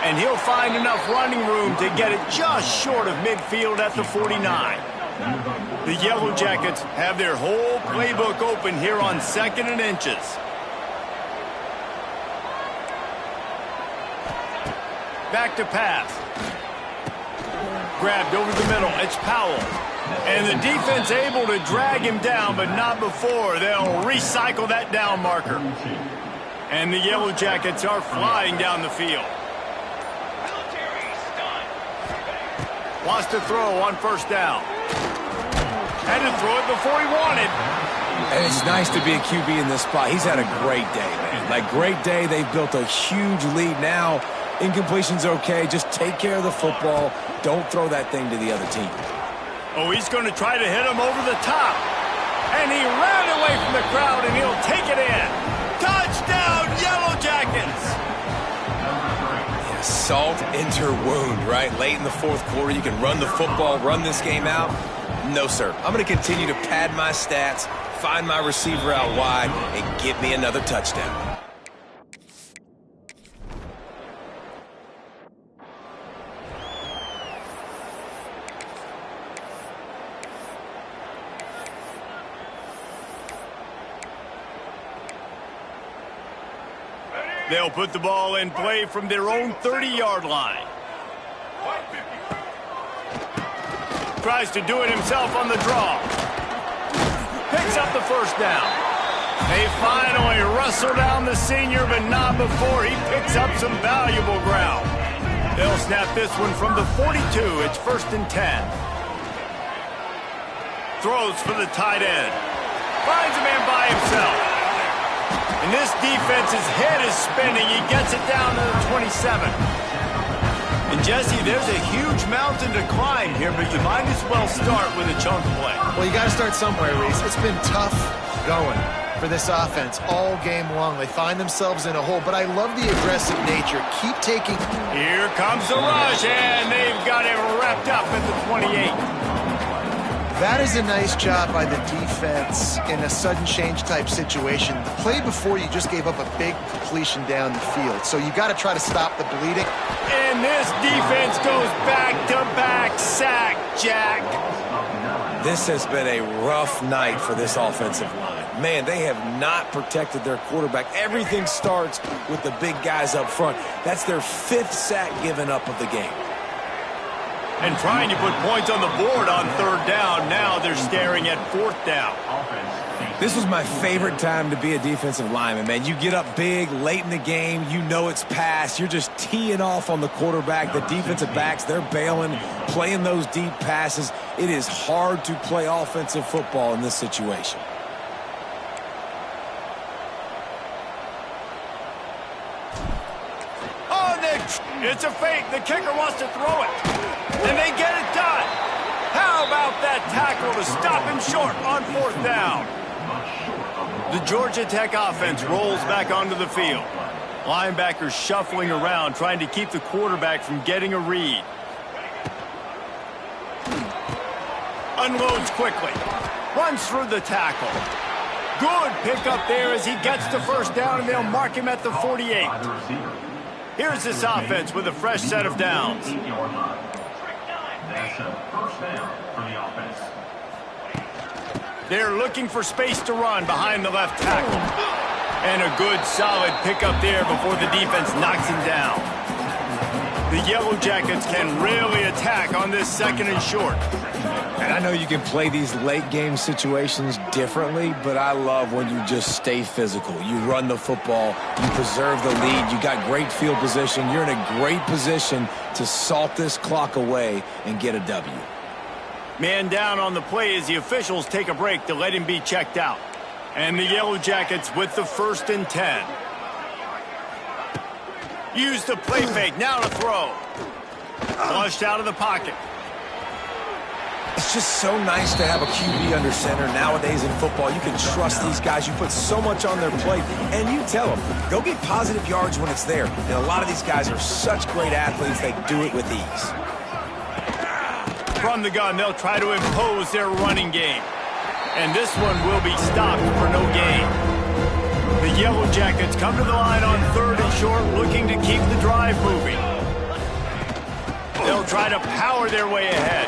And he'll find enough running room to get it just short of midfield at the 49. The Yellow Jackets have their whole playbook open here on 2nd and inches. Back to pass. Grabbed over the middle. It's Powell. And the defense able to drag him down, but not before. They'll recycle that down marker. And the Yellow Jackets are flying down the field. Wants to throw on first down. Had to throw it before he wanted. And it's nice to be a QB in this spot. He's had a great day, man. Like, great day. They've built a huge lead now. Incompletion's okay. Just take care of the football. Don't throw that thing to the other team. Oh, he's going to try to hit him over the top. And he ran away from the crowd, and he'll take it in. Touchdown, Yellow Jackets! Yeah, salt into wound, right? Late in the 4th quarter, you can run the football, run this game out. No, sir. I'm going to continue to pad my stats, find my receiver out wide, and get me another touchdown. They'll put the ball in play from their own 30-yard line. Tries to do it himself on the draw. Picks up the first down. They finally wrestle down the senior, but not before he picks up some valuable ground. They'll snap this one from the 42. It's 1st and 10. Throws for the tight end. Finds a man by himself. And this defense's head is spinning. He gets it down to the 27. And Jesse, there's a huge mountain to climb here, but you might as well start with a chunk play. Well, you got to start somewhere, Reese. It's been tough going for this offense all game long. They find themselves in a hole, but I love the aggressive nature. Keep taking. Here comes the rush, and they've got him wrapped up at the 28. That is a nice job by the defense in a sudden change type situation. The play before, you just gave up a big completion down the field. So you got to try to stop the bleeding. And this defense goes back-to-back sack, Jack. This has been a rough night for this offensive line. Man, they have not protected their quarterback. Everything starts with the big guys up front. That's their 5th sack given up of the game. And trying to put points on the board on 3rd down. Now they're staring at 4th down. This was my favorite time to be a defensive lineman, man. You get up big late in the game. You know it's past. You're just teeing off on the quarterback. The defensive backs, they're bailing, playing those deep passes. It is hard to play offensive football in this situation. Oh, it's a fake. The kicker wants to throw it. And they get it done. How about that tackle to stop him short on 4th down? The Georgia Tech offense rolls back onto the field. Linebackers shuffling around, trying to keep the quarterback from getting a read. Unloads quickly. Runs through the tackle. Good pickup there as he gets to 1st down, and they'll mark him at the 48. Here's this offense with a fresh set of downs. That's a 1st down for the offense. They're looking for space to run behind the left tackle. And a good, solid pickup there before the defense knocks him down. The Yellow Jackets can really attack on this 2nd and short. And I know you can play these late game situations differently, but I love when you just stay physical. You run the football, you preserve the lead, you got great field position. You're in a great position to salt this clock away and get a W. Man down on the play as the officials take a break to let him be checked out. And the Yellow Jackets with the 1st and 10. Use the play fake, now to throw. Flushed out of the pocket. It's just so nice to have a QB under center. Nowadays in football, you can trust these guys. You put so much on their plate, and you tell them, go get positive yards when it's there. And a lot of these guys are such great athletes, they do it with ease. From the gun, they'll try to impose their running game. And this one will be stopped for no gain. The Yellow Jackets come to the line on 3rd and short, looking to keep the drive moving. They'll try to power their way ahead.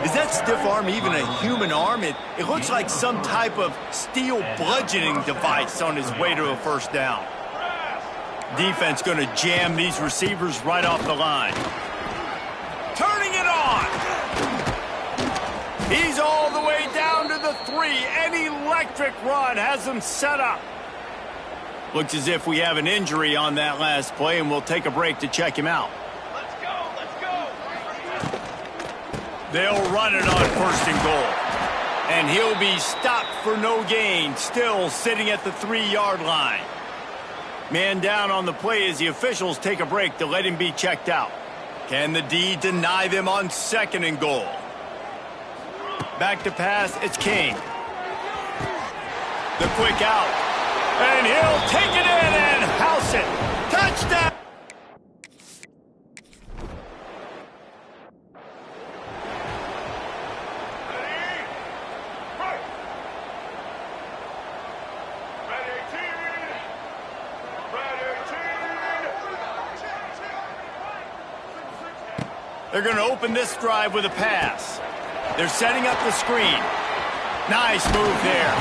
Is that stiff arm even a human arm? It looks like some type of steel bludgeoning device on his way to a 1st down. Defense going to jam these receivers right off the line. Turning it on. He's all the way down to the 3. An electric run has them set up. Looks as if we have an injury on that last play, and we'll take a break to check him out. They'll run it on 1st and goal. And he'll be stopped for no gain, still sitting at the 3-yard line. Man down on the play as the officials take a break to let him be checked out. Can the D deny them on 2nd and goal? Back to pass, it's King. The quick out. And he'll take it in and house it. Touchdown! They're going to open this drive with a pass. They're setting up the screen. Nice move there.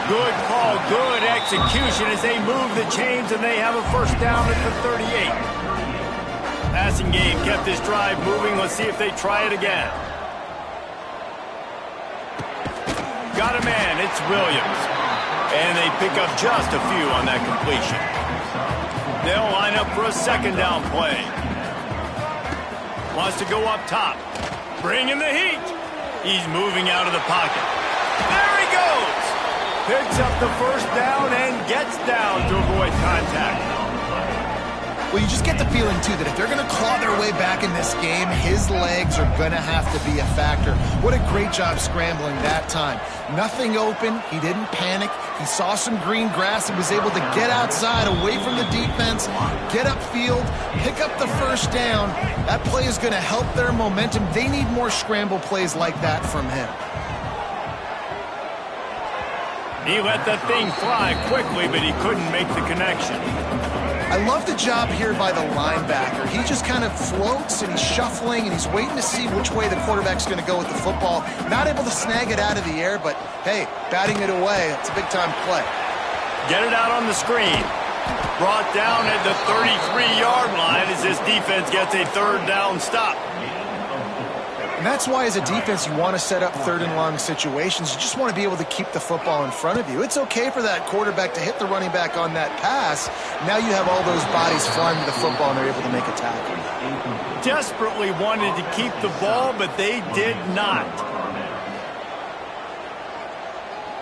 Good call, good execution as they move the chains and they have a first down at the 38. Passing game kept this drive moving. Let's see if they try it again. Got a man, it's Williams. And they pick up just a few on that completion. They'll line up for a second down play. Wants to go up top. Bring in the heat. He's moving out of the pocket. There he goes. Picks up the first down and gets down to avoid contact. Well, you just get the feeling, too, that if they're going to claw their way back in this game, his legs are going to have to be a factor. What a great job scrambling that time. Nothing open. He didn't panic. He saw some green grass and was able to get outside, away from the defense, get upfield, pick up the first down. That play is going to help their momentum. They need more scramble plays like that from him. He let that thing fly quickly, but he couldn't make the connection. I love the job here by the linebacker. He just kind of floats and he's shuffling and he's waiting to see which way the quarterback's going to go with the football. Not able to snag it out of the air, but hey, batting it away, it's a big-time play. Get it out on the screen. Brought down at the 33-yard line as this defense gets a third down stop. And that's why, as a defense, you want to set up third and long situations. You just want to be able to keep the football in front of you. It's okay for that quarterback to hit the running back on that pass. Now you have all those bodies flying to the football, and they're able to make a tackle. Desperately wanted to keep the ball, but they did not.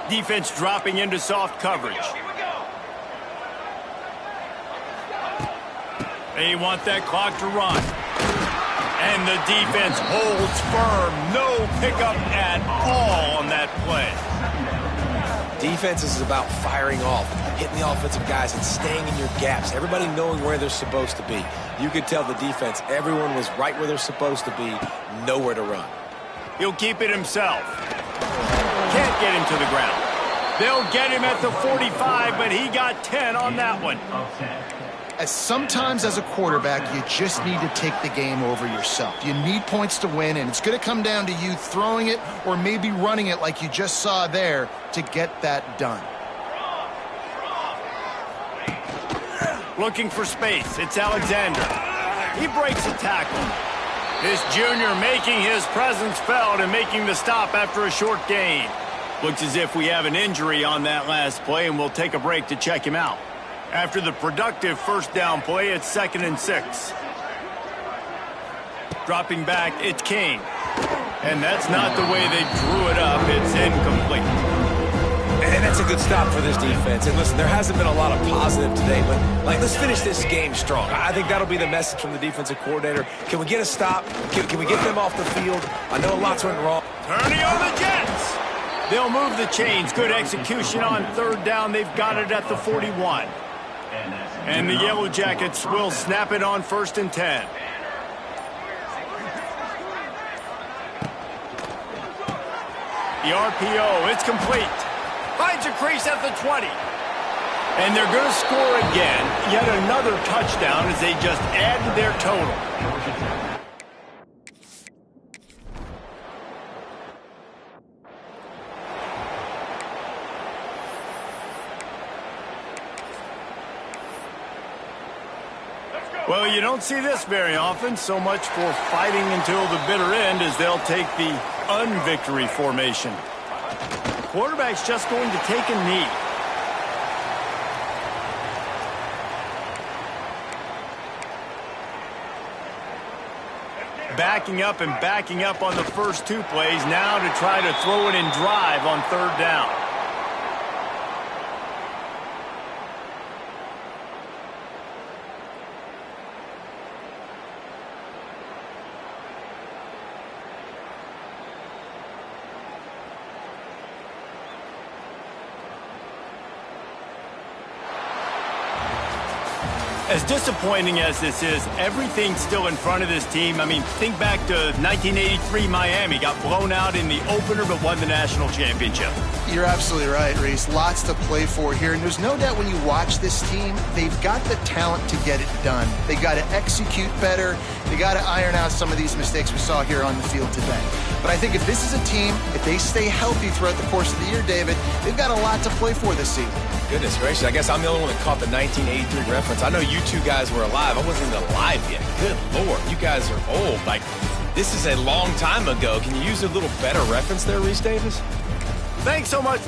Defense dropping into soft coverage. They want that clock to run. And the defense holds firm. No pickup at all on that play. Defense is about firing off, hitting the offensive guys and staying in your gaps. Everybody knowing where they're supposed to be. You could tell the defense, everyone was right where they're supposed to be, nowhere to run. He'll keep it himself. Can't get him to the ground. They'll get him at the 45, but he got 10 on that one. As sometimes as a quarterback, you just need to take the game over yourself. You need points to win, and it's going to come down to you throwing it or maybe running it like you just saw there to get that done. Looking for space. It's Alexander. He breaks a tackle. This junior making his presence felt and making the stop after a short gain. Looks as if we have an injury on that last play, and we'll take a break to check him out. After the productive first down play, it's 2nd and 6. Dropping back, it's King. And that's not the way they drew it up. It's incomplete. And that's a good stop for this defense. And listen, there hasn't been a lot of positive today, but let's finish this game strong. I think that'll be the message from the defensive coordinator. Can we get a stop? Can we get them off the field? I know lots went wrong. Turning on the Jets. They'll move the chains. Good execution on third down. They've got it at the 41. And the Yellow Jackets will snap it on 1st and 10. The RPO, it's complete. Finds a crease at the 20. And they're going to score again. Yet another touchdown as they just add to their total. Well, you don't see this very often. So much for fighting until the bitter end as they'll take the unvictory formation. The quarterback's just going to take a knee. Backing up and backing up on the first two plays now to try to throw it in drive on third down. As disappointing as this is, everything's still in front of this team. I mean, think back to 1983 Miami. Got blown out in the opener but won the national championship. You're absolutely right, Reese. Lots to play for here. And there's no doubt when you watch this team, they've got the talent to get it done. They got to execute better. They got to iron out some of these mistakes we saw here on the field today. But I think if this is a team, if they stay healthy throughout the course of the year, David, they've got a lot to play for this season. Goodness gracious, I guess I'm the only one that caught the 1983 reference. I know you two guys were alive. I wasn't even alive yet. Good Lord, you guys are old. Like, this is a long time ago. Can you use a little better reference there, Reese Davis? Thanks so much.